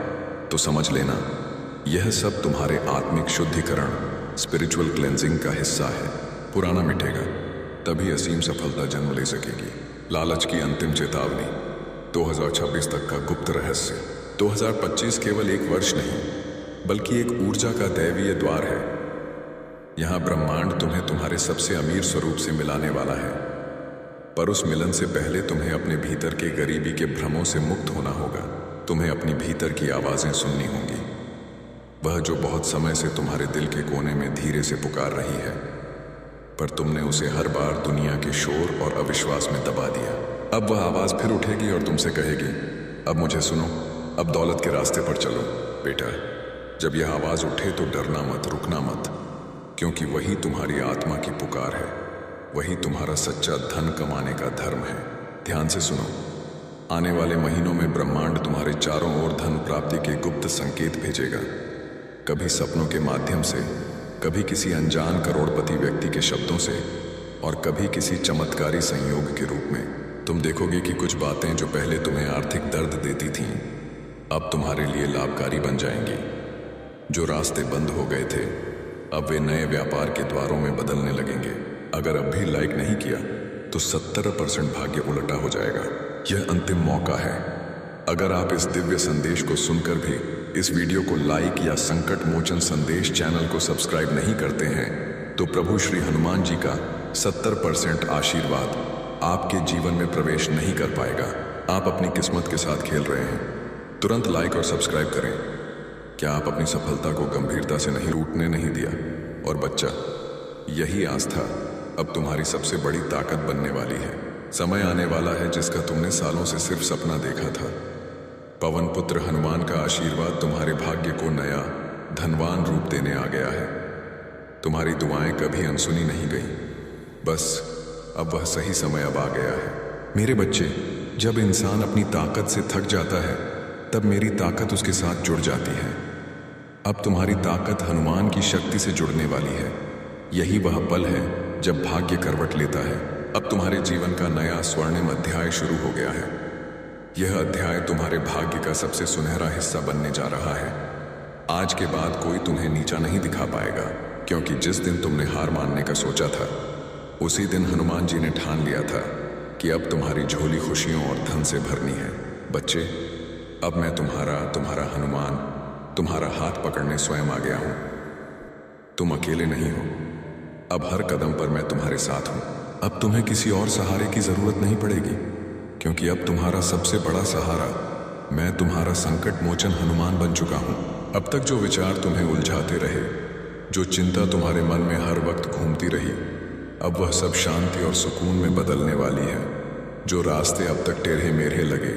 तो समझ लेना यह सब तुम्हारे आत्मिक शुद्धिकरण, स्पिरिचुअल क्लेंजिंग का हिस्सा है। पुराना मिटेगा, तभी असीम सफलता जन्म ले सकेगी। लालच की अंतिम चेतावनी, 2026 तक का गुप्त रहस्य। 2025 केवल एक वर्ष नहीं, बल्कि एक ऊर्जा का दैवीय द्वार है। यहां ब्रह्मांड तुम्हें तुम्हारे सबसे अमीर स्वरूप से मिलाने वाला है, पर उस मिलन से पहले तुम्हें अपने भीतर के गरीबी के भ्रमों से मुक्त होना होगा। तुम्हें अपनी भीतर की आवाजें सुननी होंगी, वह जो बहुत समय से तुम्हारे दिल के कोने में धीरे से पुकार रही है, पर तुमने उसे हर बार दुनिया के शोर और अविश्वास में दबा दिया। अब वह आवाज फिर उठेगी और तुमसे कहेगी, अब मुझे सुनो, अब दौलत के रास्ते पर चलो। बेटा, जब यह आवाज उठे तो डरना मत, रुकना मत, क्योंकि वही तुम्हारी आत्मा की पुकार है, वही तुम्हारा सच्चा धन कमाने का धर्म है। ध्यान से सुनो, आने वाले महीनों में ब्रह्मांड तुम्हारे चारों ओर धन प्राप्ति के गुप्त संकेत भेजेगा। कभी सपनों के माध्यम से, कभी किसी अनजान करोड़पति व्यक्ति के शब्दों से, और कभी किसी चमत्कारी संयोग के रूप में। तुम देखोगे कि कुछ बातें जो पहले तुम्हें आर्थिक दर्द देती थीं, अब तुम्हारे लिए लाभकारी बन जाएंगी। जो रास्ते बंद हो गए थे, अब वे नए व्यापार के द्वारों में बदलने लगेंगे। अगर अब भी लाइक नहीं किया तो 70% भाग्य उलटा हो जाएगा। यह अंतिम मौका है। अगर आप इस दिव्य संदेश को सुनकर भी इस वीडियो को लाइक या संकट मोचन संदेश चैनल को सब्सक्राइब नहीं करते हैं, तो प्रभु श्री हनुमान जी का 70% आशीर्वाद आपके जीवन में प्रवेश नहीं कर पाएगा। आप अपनी किस्मत के साथ खेल रहे हैं। तुरंत लाइक और सब्सक्राइब करें। क्या आप अपनी सफलता को गंभीरता से नहीं टूटने नहीं दिया? और बच्चा, यही आस्था अब तुम्हारी सबसे बड़ी ताकत बनने वाली है। समय आने वाला है जिसका तुमने सालों से सिर्फ सपना देखा था। पवन पुत्र हनुमान का आशीर्वाद तुम्हारे भाग्य को नया धनवान रूप देने आ गया है। तुम्हारी दुआएं कभी अनसुनी नहीं गई, बस अब वह सही समय अब आ गया है। मेरे बच्चे, जब इंसान अपनी ताकत से थक जाता है, तब मेरी ताकत उसके साथ जुड़ जाती है। अब तुम्हारी ताकत हनुमान की शक्ति से जुड़ने वाली है। यही वह पल है जब भाग्य करवट लेता है। अब तुम्हारे जीवन का नया स्वर्णिम अध्याय शुरू हो गया है। यह अध्याय तुम्हारे भाग्य का सबसे सुनहरा हिस्सा बनने जा रहा है। आज के बाद कोई तुम्हें नीचा नहीं दिखा पाएगा, क्योंकि जिस दिन तुमने हार मानने का सोचा था, उसी दिन हनुमान जी ने ठान लिया था कि अब तुम्हारी झोली खुशियों और धन से भरनी है। बच्चे, अब मैं तुम्हारा हनुमान तुम्हारा हाथ पकड़ने स्वयं आ गया हूं। तुम अकेले नहीं हो। अब हर कदम पर मैं तुम्हारे साथ हूं। अब तुम्हें किसी और सहारे की जरूरत नहीं पड़ेगी, क्योंकि अब तुम्हारा सबसे बड़ा सहारा मैं तुम्हारा संकट मोचन हनुमान बन चुका हूं। अब तक जो विचार तुम्हें उलझाते रहे, जो चिंता तुम्हारे मन में हर वक्त घूमती रही, अब वह सब शांति और सुकून में बदलने वाली है। जो रास्ते अब तक टेढ़े मेढ़े लगे,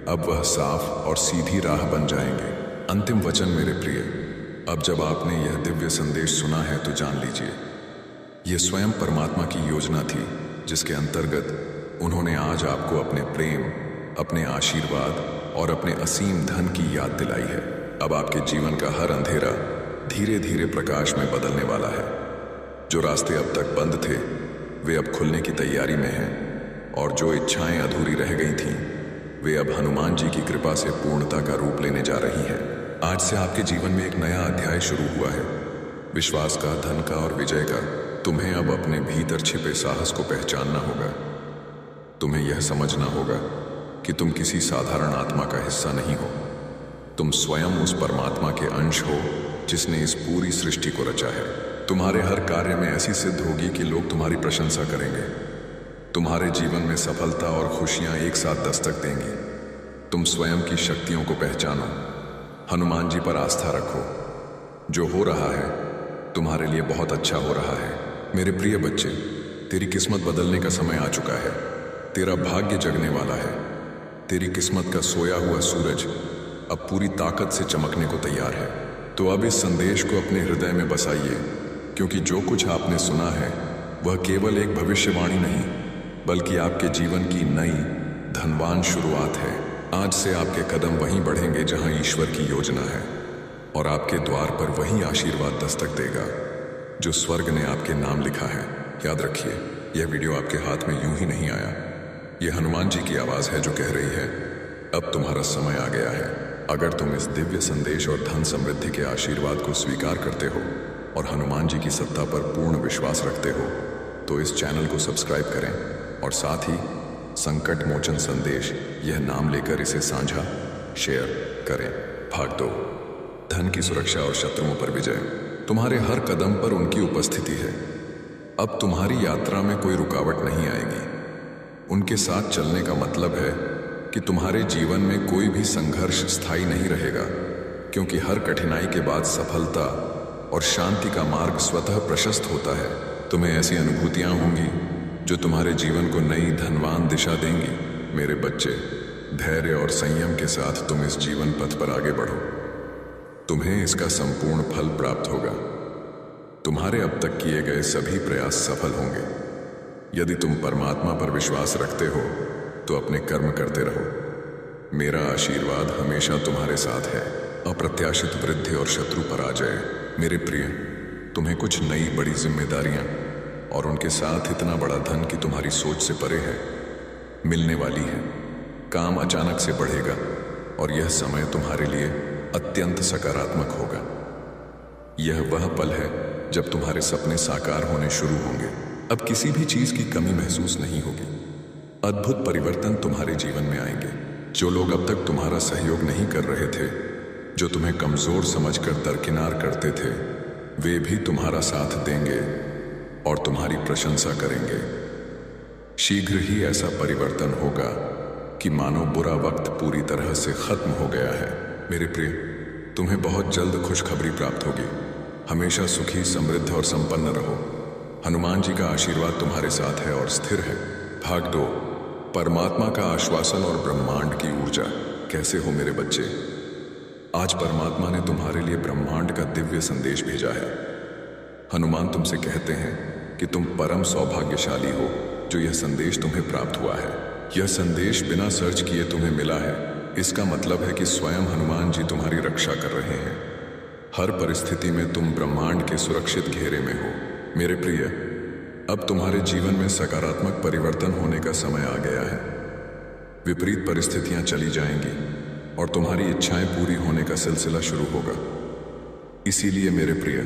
अब वह साफ और सीधी राह बन जाएंगे। अंतिम वचन मेरे प्रिय, अब जब आपने यह दिव्य संदेश सुना है तो जान लीजिए, यह स्वयं परमात्मा की योजना थी, जिसके अंतर्गत उन्होंने आज आपको अपने प्रेम, अपने आशीर्वाद और अपने असीम धन की याद दिलाई है। अब आपके जीवन का हर अंधेरा धीरे धीरे प्रकाश में बदलने वाला है। जो रास्ते अब तक बंद थे, वे अब खुलने की तैयारी में हैं, और जो इच्छाएं अधूरी रह गई थीं, वे अब हनुमान जी की कृपा से पूर्णता का रूप लेने जा रही हैं। आज से आपके जीवन में एक नया अध्याय शुरू हुआ है, विश्वास का, धन का और विजय का। तुम्हें अब अपने भीतर छिपे साहस को पहचानना होगा। तुम्हें यह समझना होगा कि तुम किसी साधारण आत्मा का हिस्सा नहीं हो। तुम स्वयं उस परमात्मा के अंश हो जिसने इस पूरी सृष्टि को रचा है। तुम्हारे हर कार्य में ऐसी सिद्ध होगी कि लोग तुम्हारी प्रशंसा करेंगे। तुम्हारे जीवन में सफलता और खुशियां एक साथ दस्तक देंगी। तुम स्वयं की शक्तियों को पहचानो, हनुमान जी पर आस्था रखो। जो हो रहा है तुम्हारे लिए बहुत अच्छा हो रहा है। मेरे प्रिय बच्चे, तेरी किस्मत बदलने का समय आ चुका है। तेरा भाग्य जगने वाला है। तेरी किस्मत का सोया हुआ सूरज अब पूरी ताकत से चमकने को तैयार है। तो अब इस संदेश को अपने हृदय में बसाइए, क्योंकि जो कुछ आपने सुना है वह केवल एक भविष्यवाणी नहीं, बल्कि आपके जीवन की नई धनवान शुरुआत है। आज से आपके कदम वहीं बढ़ेंगे जहां ईश्वर की योजना है, और आपके द्वार पर वही आशीर्वाद दस्तक देगा जो स्वर्ग ने आपके नाम लिखा है। याद रखिए, यह वीडियो आपके हाथ में यूं ही नहीं आया। यह हनुमान जी की आवाज है जो कह रही है, अब तुम्हारा समय आ गया है। अगर तुम इस दिव्य संदेश और धन समृद्धि के आशीर्वाद को स्वीकार करते हो और हनुमान जी की सत्ता पर पूर्ण विश्वास रखते हो, तो इस चैनल को सब्सक्राइब करें और साथ ही संकट मोचन संदेश यह नाम लेकर इसे साझा शेयर करें। भाग 2, धन की सुरक्षा और शत्रुओं पर विजय। तुम्हारे हर कदम पर उनकी उपस्थिति है। अब तुम्हारी यात्रा में कोई रुकावट नहीं आएगी। उनके साथ चलने का मतलब है कि तुम्हारे जीवन में कोई भी संघर्ष स्थायी नहीं रहेगा, क्योंकि हर कठिनाई के बाद सफलता और शांति का मार्ग स्वतः प्रशस्त होता है। तुम्हें ऐसी अनुभूतियां होंगी जो तुम्हारे जीवन को नई धनवान दिशा देंगी। मेरे बच्चे, धैर्य और संयम के साथ तुम इस जीवन पथ पर आगे बढ़ो। तुम्हें इसका संपूर्ण फल प्राप्त होगा। तुम्हारे अब तक किए गए सभी प्रयास सफल होंगे। यदि तुम परमात्मा पर विश्वास रखते हो तो अपने कर्म करते रहो। मेरा आशीर्वाद हमेशा तुम्हारे साथ है। अप्रत्याशित वृद्धि और शत्रु पराजय। मेरे प्रिय, तुम्हें कुछ नई बड़ी जिम्मेदारियां और उनके साथ इतना बड़ा धन कि तुम्हारी सोच से परे है मिलने वाली है। काम अचानक से बढ़ेगा और यह समय तुम्हारे लिए अत्यंत सकारात्मक होगा। यह वह पल है जब तुम्हारे सपने साकार होने शुरू होंगे। अब किसी भी चीज की कमी महसूस नहीं होगी। अद्भुत परिवर्तन तुम्हारे जीवन में आएंगे। जो लोग अब तक तुम्हारा सहयोग नहीं कर रहे थे, जो तुम्हें कमजोर समझकर दरकिनार करते थे, वे भी तुम्हारा साथ देंगे और तुम्हारी प्रशंसा करेंगे। शीघ्र ही ऐसा परिवर्तन होगा कि मानो बुरा वक्त पूरी तरह से खत्म हो गया है। मेरे प्रिय, तुम्हें बहुत जल्द खुशखबरी प्राप्त होगी। हमेशा सुखी, समृद्ध और संपन्न रहो। हनुमान जी का आशीर्वाद तुम्हारे साथ है और स्थिर है। भाग 2, परमात्मा का आश्वासन और ब्रह्मांड की ऊर्जा। कैसे हो मेरे बच्चे? आज परमात्मा ने तुम्हारे लिए ब्रह्मांड का दिव्य संदेश भेजा है। हनुमान तुमसे कहते हैं कि तुम परम सौभाग्यशाली हो जो यह संदेश तुम्हें प्राप्त हुआ है। यह संदेश बिना सर्च किए तुम्हें मिला है। इसका मतलब है कि स्वयं हनुमान जी तुम्हारी रक्षा कर रहे हैं। हर परिस्थिति में तुम ब्रह्मांड के सुरक्षित घेरे में हो। मेरे प्रिय, अब तुम्हारे जीवन में सकारात्मक परिवर्तन होने का समय आ गया है। विपरीत परिस्थितियां चली जाएंगी और तुम्हारी इच्छाएं पूरी होने का सिलसिला शुरू होगा। इसीलिए मेरे प्रिय,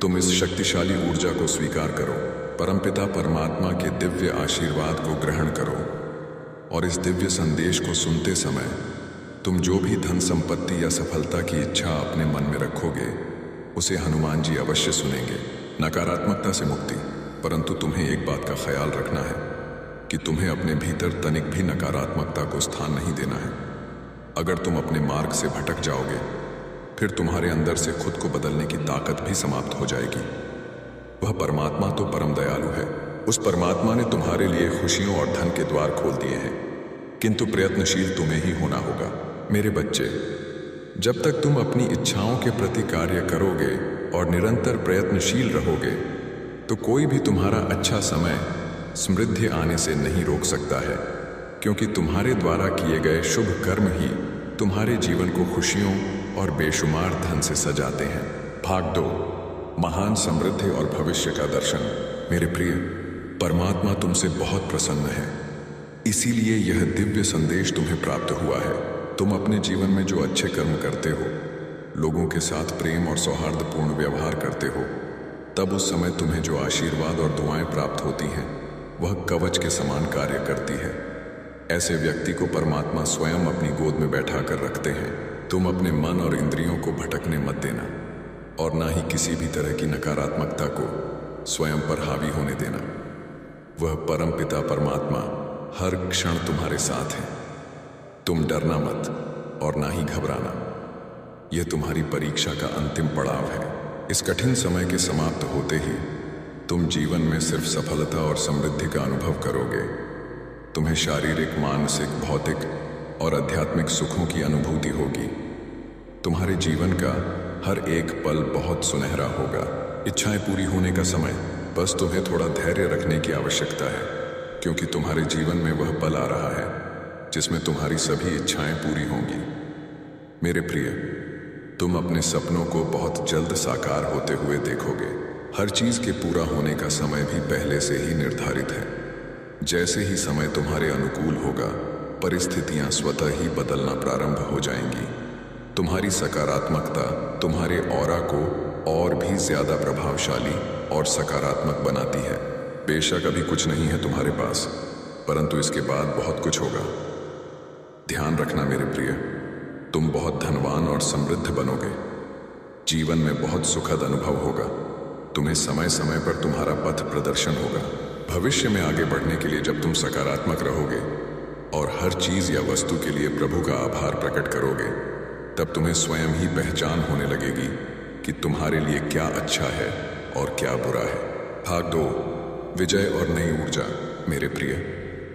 तुम इस शक्तिशाली ऊर्जा को स्वीकार करो। परमपिता परमात्मा के दिव्य आशीर्वाद को ग्रहण करो और इस दिव्य संदेश को सुनते समय तुम जो भी धन संपत्ति या सफलता की इच्छा अपने मन में रखोगे, उसे हनुमान जी अवश्य सुनेंगे। नकारात्मकता से मुक्ति। परंतु तुम्हें एक बात का ख्याल रखना है कि तुम्हें अपने भीतर तनिक भी नकारात्मकता को स्थान नहीं देना है। अगर तुम अपने मार्ग से भटक जाओगे, फिर तुम्हारे अंदर से खुद को बदलने की ताकत भी समाप्त हो जाएगी। वह परमात्मा तो परम दयालु है। उस परमात्मा ने तुम्हारे लिए खुशियों और धन के द्वार खोल दिए हैं, किंतु प्रयत्नशील तुम्हें ही होना होगा। मेरे बच्चे, जब तक तुम अपनी इच्छाओं के प्रति कार्य करोगे और निरंतर प्रयत्नशील रहोगे, तो कोई भी तुम्हारा अच्छा समय समृद्धि आने से नहीं रोक सकता है, क्योंकि तुम्हारे द्वारा किए गए शुभ कर्म ही तुम्हारे जीवन को खुशियों और बेशुमार धन से सजाते हैं। भाग 2, महान समृद्धि और भविष्य का दर्शन। मेरे प्रिय, परमात्मा तुमसे बहुत प्रसन्न है, इसीलिए यह दिव्य संदेश तुम्हें प्राप्त हुआ है। तुम अपने जीवन में जो अच्छे कर्म करते हो, लोगों के साथ प्रेम और सौहार्दपूर्ण व्यवहार करते हो, तब उस समय तुम्हें जो आशीर्वाद और दुआएं प्राप्त होती हैं, वह कवच के समान कार्य करती है। ऐसे व्यक्ति को परमात्मा स्वयं अपनी गोद में बैठा कर रखते हैं। तुम अपने मन और इंद्रियों को भटकने मत देना और ना ही किसी भी तरह की नकारात्मकता को स्वयं पर हावी होने देना। वह परम पिता परमात्मा हर क्षण तुम्हारे साथ है। तुम डरना मत और ना ही घबराना। यह तुम्हारी परीक्षा का अंतिम पड़ाव है। इस कठिन समय के समाप्त होते ही तुम जीवन में सिर्फ सफलता और समृद्धि का अनुभव करोगे। तुम्हें शारीरिक, मानसिक, भौतिक और आध्यात्मिक सुखों की अनुभूति होगी। तुम्हारे जीवन का हर एक पल बहुत सुनहरा होगा। इच्छाएं पूरी होने का समय, बस तुम्हें थोड़ा धैर्य रखने की आवश्यकता है, क्योंकि तुम्हारे जीवन में वह पल आ रहा है जिसमें तुम्हारी सभी इच्छाएं पूरी होंगी। मेरे प्रिय, तुम अपने सपनों को बहुत जल्द साकार होते हुए देखोगे। हर चीज के पूरा होने का समय भी पहले से ही निर्धारित है। जैसे ही समय तुम्हारे अनुकूल होगा, परिस्थितियां स्वतः ही बदलना प्रारंभ हो जाएंगी। तुम्हारी सकारात्मकता तुम्हारे ऑरा को और भी ज्यादा प्रभावशाली और सकारात्मक बनाती है। बेशक अभी कुछ नहीं है तुम्हारे पास, परंतु इसके बाद बहुत कुछ होगा। ध्यान रखना मेरे प्रिय, तुम बहुत धनवान और समृद्ध बनोगे। जीवन में बहुत सुखद अनुभव होगा। तुम्हें समय समय पर तुम्हारा पथ प्रदर्शन होगा। भविष्य में आगे बढ़ने के लिए जब तुम सकारात्मक रहोगे और हर चीज या वस्तु के लिए प्रभु का आभार प्रकट करोगे, तब तुम्हें स्वयं ही पहचान होने लगेगी कि तुम्हारे लिए क्या अच्छा है और क्या बुरा है। भाग 2, विजय और नई ऊर्जा। मेरे प्रिय,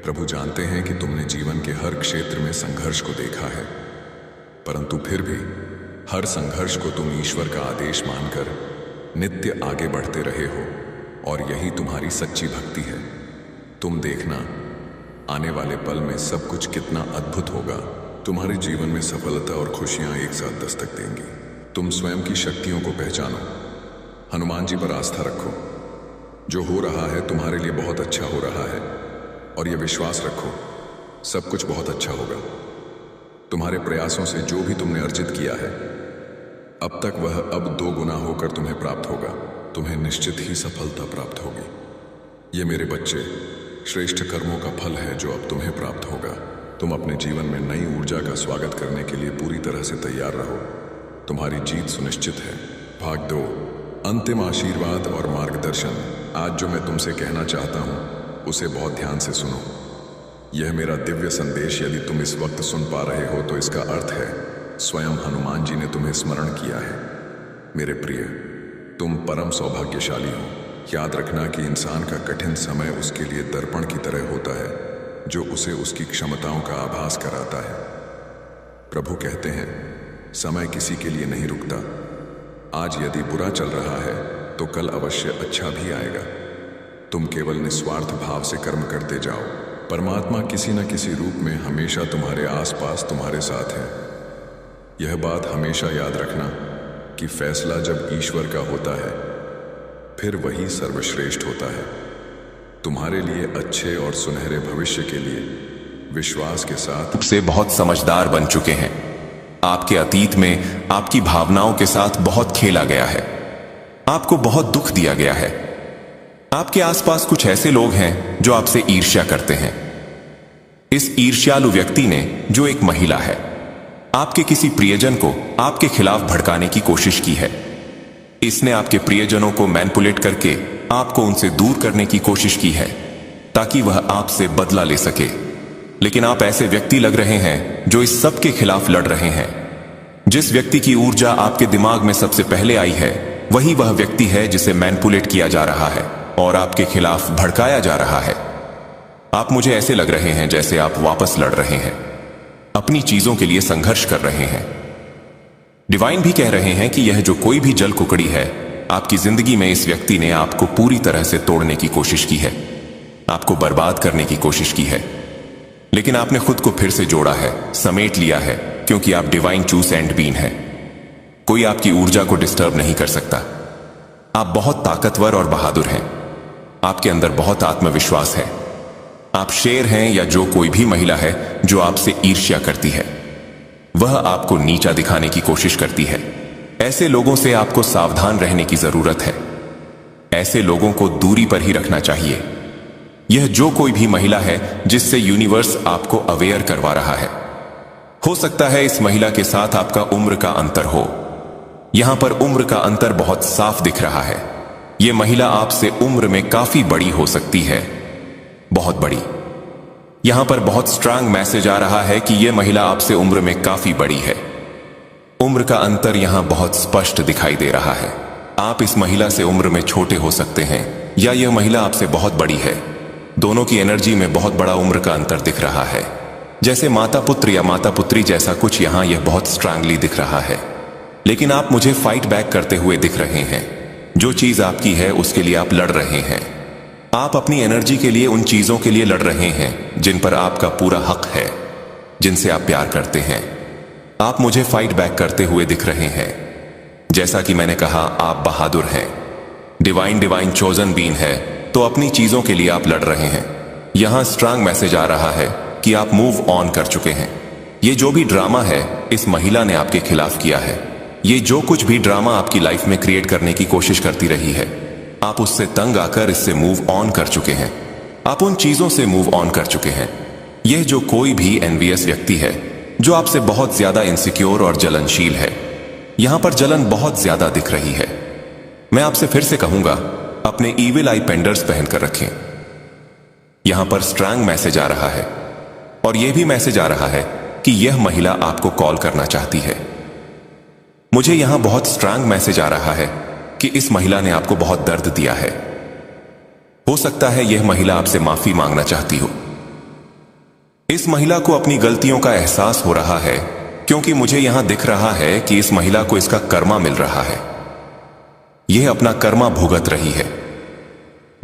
प्रभु जानते हैं कि तुमने जीवन के हर क्षेत्र में संघर्ष को देखा है, परंतु फिर भी हर संघर्ष को तुम ईश्वर का आदेश मानकर नित्य आगे बढ़ते रहे हो, और यही तुम्हारी सच्ची भक्ति है। तुम देखना, आने वाले पल में सब कुछ कितना अद्भुत होगा। तुम्हारे जीवन में सफलता और खुशियां एक साथ दस्तक देंगी। तुम स्वयं की शक्तियों को पहचानो, हनुमान जी पर आस्था रखो। जो हो रहा है तुम्हारे लिए बहुत अच्छा हो रहा है, और यह विश्वास रखो सब कुछ बहुत अच्छा होगा। तुम्हारे प्रयासों से जो भी तुमने अर्जित किया है अब तक, वह अब 2 गुना होकर तुम्हें प्राप्त होगा। तुम्हें निश्चित ही सफलता प्राप्त होगी। ये मेरे बच्चे, श्रेष्ठ कर्मों का फल है जो अब तुम्हें प्राप्त होगा। तुम अपने जीवन में नई ऊर्जा का स्वागत करने के लिए पूरी तरह से तैयार रहो। तुम्हारी जीत सुनिश्चित है। भाग 2, अंतिम आशीर्वाद और मार्गदर्शन। आज जो मैं तुमसे कहना चाहता हूं, उसे बहुत ध्यान से सुनो। यह मेरा दिव्य संदेश यदि तुम इस वक्त सुन पा रहे हो, तो इसका अर्थ है स्वयं हनुमान जी ने तुम्हें स्मरण किया है। मेरे प्रिय, तुम परम सौभाग्यशाली हो। याद रखना कि इंसान का कठिन समय उसके लिए दर्पण की तरह होता है, जो उसे उसकी क्षमताओं का आभास कराता है। प्रभु कहते हैं, समय किसी के लिए नहीं रुकता। आज यदि बुरा चल रहा है, तो कल अवश्य अच्छा भी आएगा। तुम केवल निस्वार्थ भाव से कर्म करते जाओ। परमात्मा किसी न किसी रूप में हमेशा तुम्हारे आसपास तुम्हारे साथ है। यह बात हमेशा याद रखना कि फैसला जब ईश्वर का होता है, फिर वही सर्वश्रेष्ठ होता है। तुम्हारे लिए अच्छे और सुनहरे भविष्य के लिए विश्वास के साथ से बहुत समझदार बन चुके हैं। आपके अतीत में आपकी भावनाओं के साथ बहुत खेला गया है। आपको बहुत दुख दिया गया है। आपके आसपास कुछ ऐसे लोग हैं जो आपसे ईर्ष्या करते हैं। इस ईर्ष्यालु व्यक्ति ने, जो एक महिला है, आपके किसी प्रियजन को आपके खिलाफ भड़काने की कोशिश की है। इसने आपके प्रियजनों को मैनिपुलेट करके आपको उनसे दूर करने की कोशिश की है ताकि वह आपसे बदला ले सके। लेकिन आप ऐसे व्यक्ति लग रहे हैं जो इस सब के खिलाफ लड़ रहे हैं। जिस व्यक्ति की ऊर्जा आपके दिमाग में सबसे पहले आई है वही वह व्यक्ति है जिसे मैनिपुलेट किया जा रहा है और आपके खिलाफ भड़काया जा रहा है। आप मुझे ऐसे लग रहे हैं जैसे आप वापस लड़ रहे हैं, अपनी चीजों के लिए संघर्ष कर रहे हैं। डिवाइन भी कह रहे हैं कि यह जो कोई भी जल कुकड़ी है आपकी जिंदगी में, इस व्यक्ति ने आपको पूरी तरह से तोड़ने की कोशिश की है, आपको बर्बाद करने की कोशिश की है। लेकिन आपने खुद को फिर से जोड़ा है, समेट लिया है, क्योंकि आप डिवाइन चूज एंड बीन है। कोई आपकी ऊर्जा को डिस्टर्ब नहीं कर सकता। आप बहुत ताकतवर और बहादुर हैं। आपके अंदर बहुत आत्मविश्वास है। आप शेर हैं या जो कोई भी महिला है जो आपसे ईर्ष्या करती है, वह आपको नीचा दिखाने की कोशिश करती है। ऐसे लोगों से आपको सावधान रहने की जरूरत है। ऐसे लोगों को दूरी पर ही रखना चाहिए। यह जो कोई भी महिला है जिससे यूनिवर्स आपको अवेयर करवा रहा है। हो सकता है इस महिला के साथ आपका उम्र का अंतर हो। यहां पर उम्र का अंतर बहुत साफ दिख रहा है। यह महिला आपसे उम्र में काफी बड़ी हो सकती है, बहुत बड़ी। यहां पर बहुत स्ट्रांग मैसेज आ रहा है कि यह महिला आपसे उम्र में काफी बड़ी है। उम्र का अंतर यहां बहुत स्पष्ट दिखाई दे रहा है। आप इस महिला से उम्र में छोटे हो सकते हैं या यह महिला आपसे बहुत बड़ी है। दोनों की एनर्जी में बहुत बड़ा उम्र का अंतर दिख रहा है, जैसे माता पुत्र या माता पुत्री जैसा कुछ। यहां यह बहुत स्ट्रांगली दिख रहा है। लेकिन आप मुझे फाइट बैक करते हुए दिख रहे हैं। जो चीज आपकी है उसके लिए आप लड़ रहे हैं। आप अपनी एनर्जी के लिए उन चीजों के लिए लड़ रहे हैं जिन पर आपका पूरा हक है, जिनसे आप प्यार करते हैं। आप मुझे फाइट बैक करते हुए दिख रहे हैं। जैसा कि मैंने कहा, आप बहादुर हैं। डिवाइन चोजन बीन है, तो अपनी चीजों के लिए आप लड़ रहे हैं। यहां स्ट्रांग मैसेज आ रहा है कि आप मूव ऑन कर चुके हैं। ये जो भी ड्रामा है इस महिला ने आपके खिलाफ किया है, ये जो कुछ भी ड्रामा आपकी लाइफ में क्रिएट करने की कोशिश करती रही है, आप उससे तंग आकर इससे मूव ऑन कर चुके हैं। आप उन चीजों से मूव ऑन कर चुके हैं। यह जो कोई भी एनवियस व्यक्ति है जो आपसे बहुत ज्यादा इनसिक्योर और जलनशील है, यहां पर जलन बहुत ज्यादा दिख रही है। मैं आपसे फिर से कहूंगा, अपने ईविल आई पेंडर्स पहनकर रखें। यहां पर स्ट्रांग मैसेज आ रहा है और यह भी मैसेज आ रहा है कि यह महिला आपको कॉल करना चाहती है। मुझे यहां बहुत स्ट्रांग मैसेज आ रहा है कि इस महिला ने आपको बहुत दर्द दिया है। हो सकता है यह महिला आपसे माफी मांगना चाहती हो। इस महिला को अपनी गलतियों का एहसास हो रहा है, क्योंकि मुझे यहां दिख रहा है कि इस महिला को इसका कर्मा मिल रहा है। यह अपना कर्मा भुगत रही है।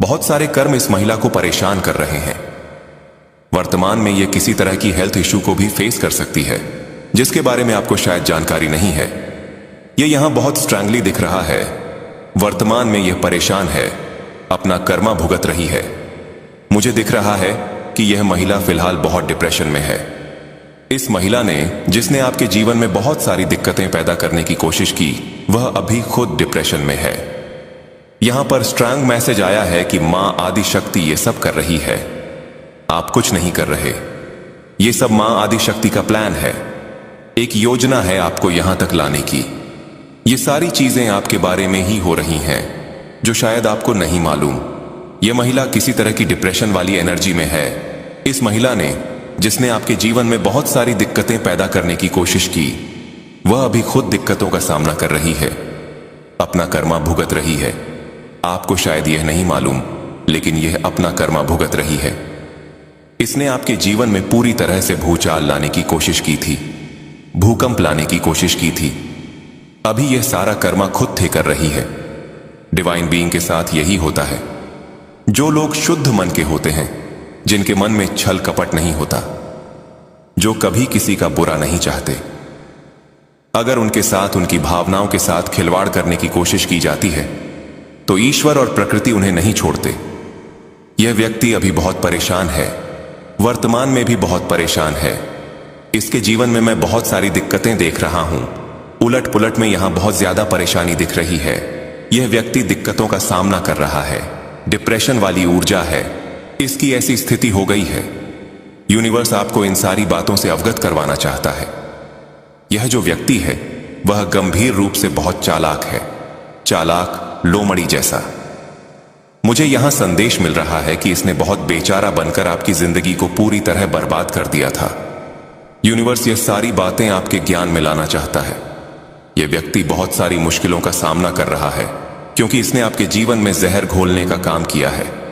बहुत सारे कर्म इस महिला को परेशान कर रहे हैं। वर्तमान में यह किसी तरह की हेल्थ इश्यू को भी फेस कर सकती है, जिसके बारे में आपको शायद जानकारी नहीं है। यह यहां बहुत स्ट्रांगली दिख रहा है। वर्तमान में यह परेशान है, अपना कर्मा भुगत रही है। मुझे दिख रहा है कि यह महिला फिलहाल बहुत डिप्रेशन में है। इस महिला ने, जिसने आपके जीवन में बहुत सारी दिक्कतें पैदा करने की कोशिश की, वह अभी खुद डिप्रेशन में है। यहां पर स्ट्रांग मैसेज आया है कि मां आदि शक्ति ये सब कर रही है, आप कुछ नहीं कर रहे। ये सब मां आदि शक्ति का प्लान है, एक योजना है आपको यहां तक लाने की। ये सारी चीजें आपके बारे में ही हो रही हैं, जो शायद आपको नहीं मालूम। यह महिला किसी तरह की डिप्रेशन वाली एनर्जी में है। इस महिला ने, जिसने आपके जीवन में बहुत सारी दिक्कतें पैदा करने की कोशिश की, वह अभी खुद दिक्कतों का सामना कर रही है, अपना कर्मा भुगत रही है। आपको शायद यह नहीं मालूम, लेकिन यह अपना कर्मा भुगत रही है। इसने आपके जीवन में पूरी तरह से भूचाल लाने की कोशिश की थी, भूकंप लाने की कोशिश की थी। अभी यह सारा कर्मा खुद थे कर रही है। डिवाइन बीइंग के साथ यही होता है। जो लोग शुद्ध मन के होते हैं, जिनके मन में छल कपट नहीं होता, जो कभी किसी का बुरा नहीं चाहते, अगर उनके साथ, उनकी भावनाओं के साथ खिलवाड़ करने की कोशिश की जाती है, तो ईश्वर और प्रकृति उन्हें नहीं छोड़ते। यह व्यक्ति अभी बहुत परेशान है, वर्तमान में भी बहुत परेशान है। इसके जीवन में मैं बहुत सारी दिक्कतें देख रहा हूं। उलट पुलट में यहां बहुत ज्यादा परेशानी दिख रही है। यह व्यक्ति दिक्कतों का सामना कर रहा है, डिप्रेशन वाली ऊर्जा है, इसकी ऐसी स्थिति हो गई है। यूनिवर्स आपको इन सारी बातों से अवगत करवाना चाहता है। यह जो व्यक्ति है वह गंभीर रूप से बहुत चालाक है। चालाक, लोमड़ी जैसा। मुझे यहां संदेश मिल रहा है कि इसने बहुत बेचारा बनकर आपकी जिंदगी को पूरी तरह बर्बाद कर दिया था। यूनिवर्स ये सारी बातें आपके ज्ञान में लाना चाहता है। यह व्यक्ति बहुत सारी मुश्किलों का सामना कर रहा है क्योंकि इसने आपके जीवन में जहर घोलने का काम किया है।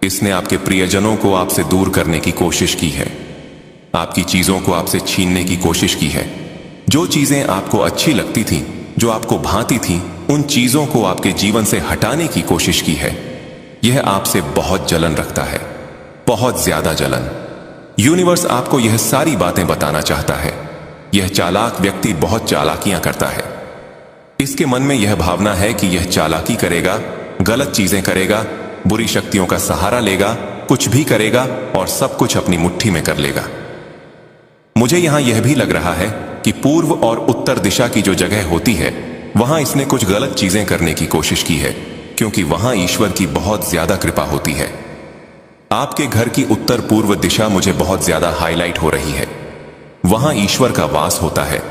इसने आपके प्रियजनों को आपसे दूर करने की कोशिश की है, आपकी चीजों को आपसे छीनने की कोशिश की है। जो चीजें आपको अच्छी लगती थीं, जो आपको भाती थीं, उन चीजों को आपके जीवन से हटाने की कोशिश की है। यह आपसे बहुत जलन रखता है, बहुत ज्यादा जलन। यूनिवर्स आपको यह सारी बातें बताना चाहता है। यह चालाक व्यक्ति बहुत चालाकियां करता है। इसके मन में यह भावना है कि यह चालाकी करेगा, गलत चीजें करेगा, बुरी शक्तियों का सहारा लेगा, कुछ भी करेगा और सब कुछ अपनी मुट्ठी में कर लेगा। मुझे यहां यह भी लग रहा है कि पूर्व और उत्तर दिशा की जो जगह होती है, वहां इसने कुछ गलत चीजें करने की कोशिश की है क्योंकि वहां ईश्वर की बहुत ज्यादा कृपा होती है। आपके घर की उत्तर पूर्व दिशा मुझे बहुत ज्यादा हाईलाइट हो रही है। वहां ईश्वर का वास होता है,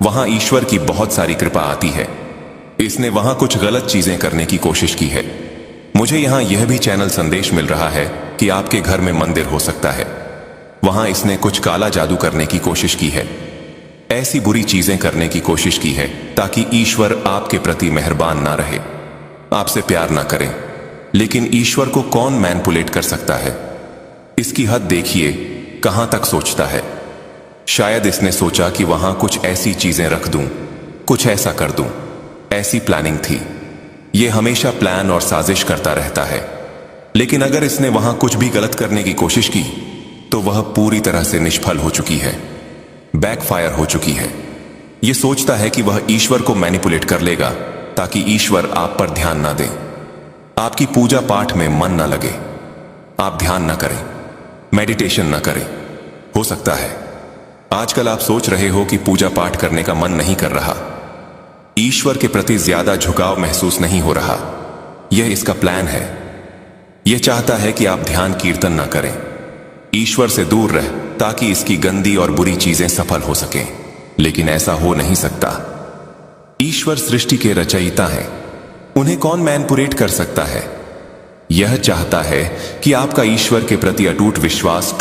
वहां ईश्वर की बहुत सारी कृपा आती है। इसने वहां कुछ गलत चीजें करने की कोशिश की है। मुझे यहां यह भी चैनल संदेश मिल रहा है कि आपके घर में मंदिर हो सकता है। वहां इसने कुछ काला जादू करने की कोशिश की है, ऐसी बुरी चीजें करने की कोशिश की है ताकि ईश्वर आपके प्रति मेहरबान ना रहे, आपसे प्यार ना करें। लेकिन ईश्वर को कौन मैनिपुलेट कर सकता है? इसकी हद देखिए, कहां तक सोचता है। शायद इसने सोचा कि वहां कुछ ऐसी चीजें रख दूं, कुछ ऐसा कर दूं। ऐसी प्लानिंग थी। यह हमेशा प्लान और साजिश करता रहता है। लेकिन अगर इसने वहां कुछ भी गलत करने की कोशिश की तो वह पूरी तरह से निष्फल हो चुकी है, बैकफायर हो चुकी है। यह सोचता है कि वह ईश्वर को मैनिपुलेट कर लेगा ताकि ईश्वर आप पर ध्यान ना दें, आपकी पूजा पाठ में मन ना लगे, आप ध्यान ना करें, मेडिटेशन ना करें। हो सकता है आजकल आप सोच रहे हो कि पूजा पाठ करने का मन नहीं कर रहा, ईश्वर के प्रति ज्यादा झुकाव महसूस नहीं हो रहा। यह इसका प्लान है। यह चाहता है कि आप ध्यान कीर्तन ना करें, ईश्वर से दूर रह ताकि इसकी गंदी और बुरी चीजें सफल हो सकें। लेकिन ऐसा हो नहीं सकता। ईश्वर सृष्टि के रचयिता हैं, उन्हें कौन मैनिपुलेट कर सकता है? यह चाहता है कि आपका ईश्वर के प्रति अटूट विश्वास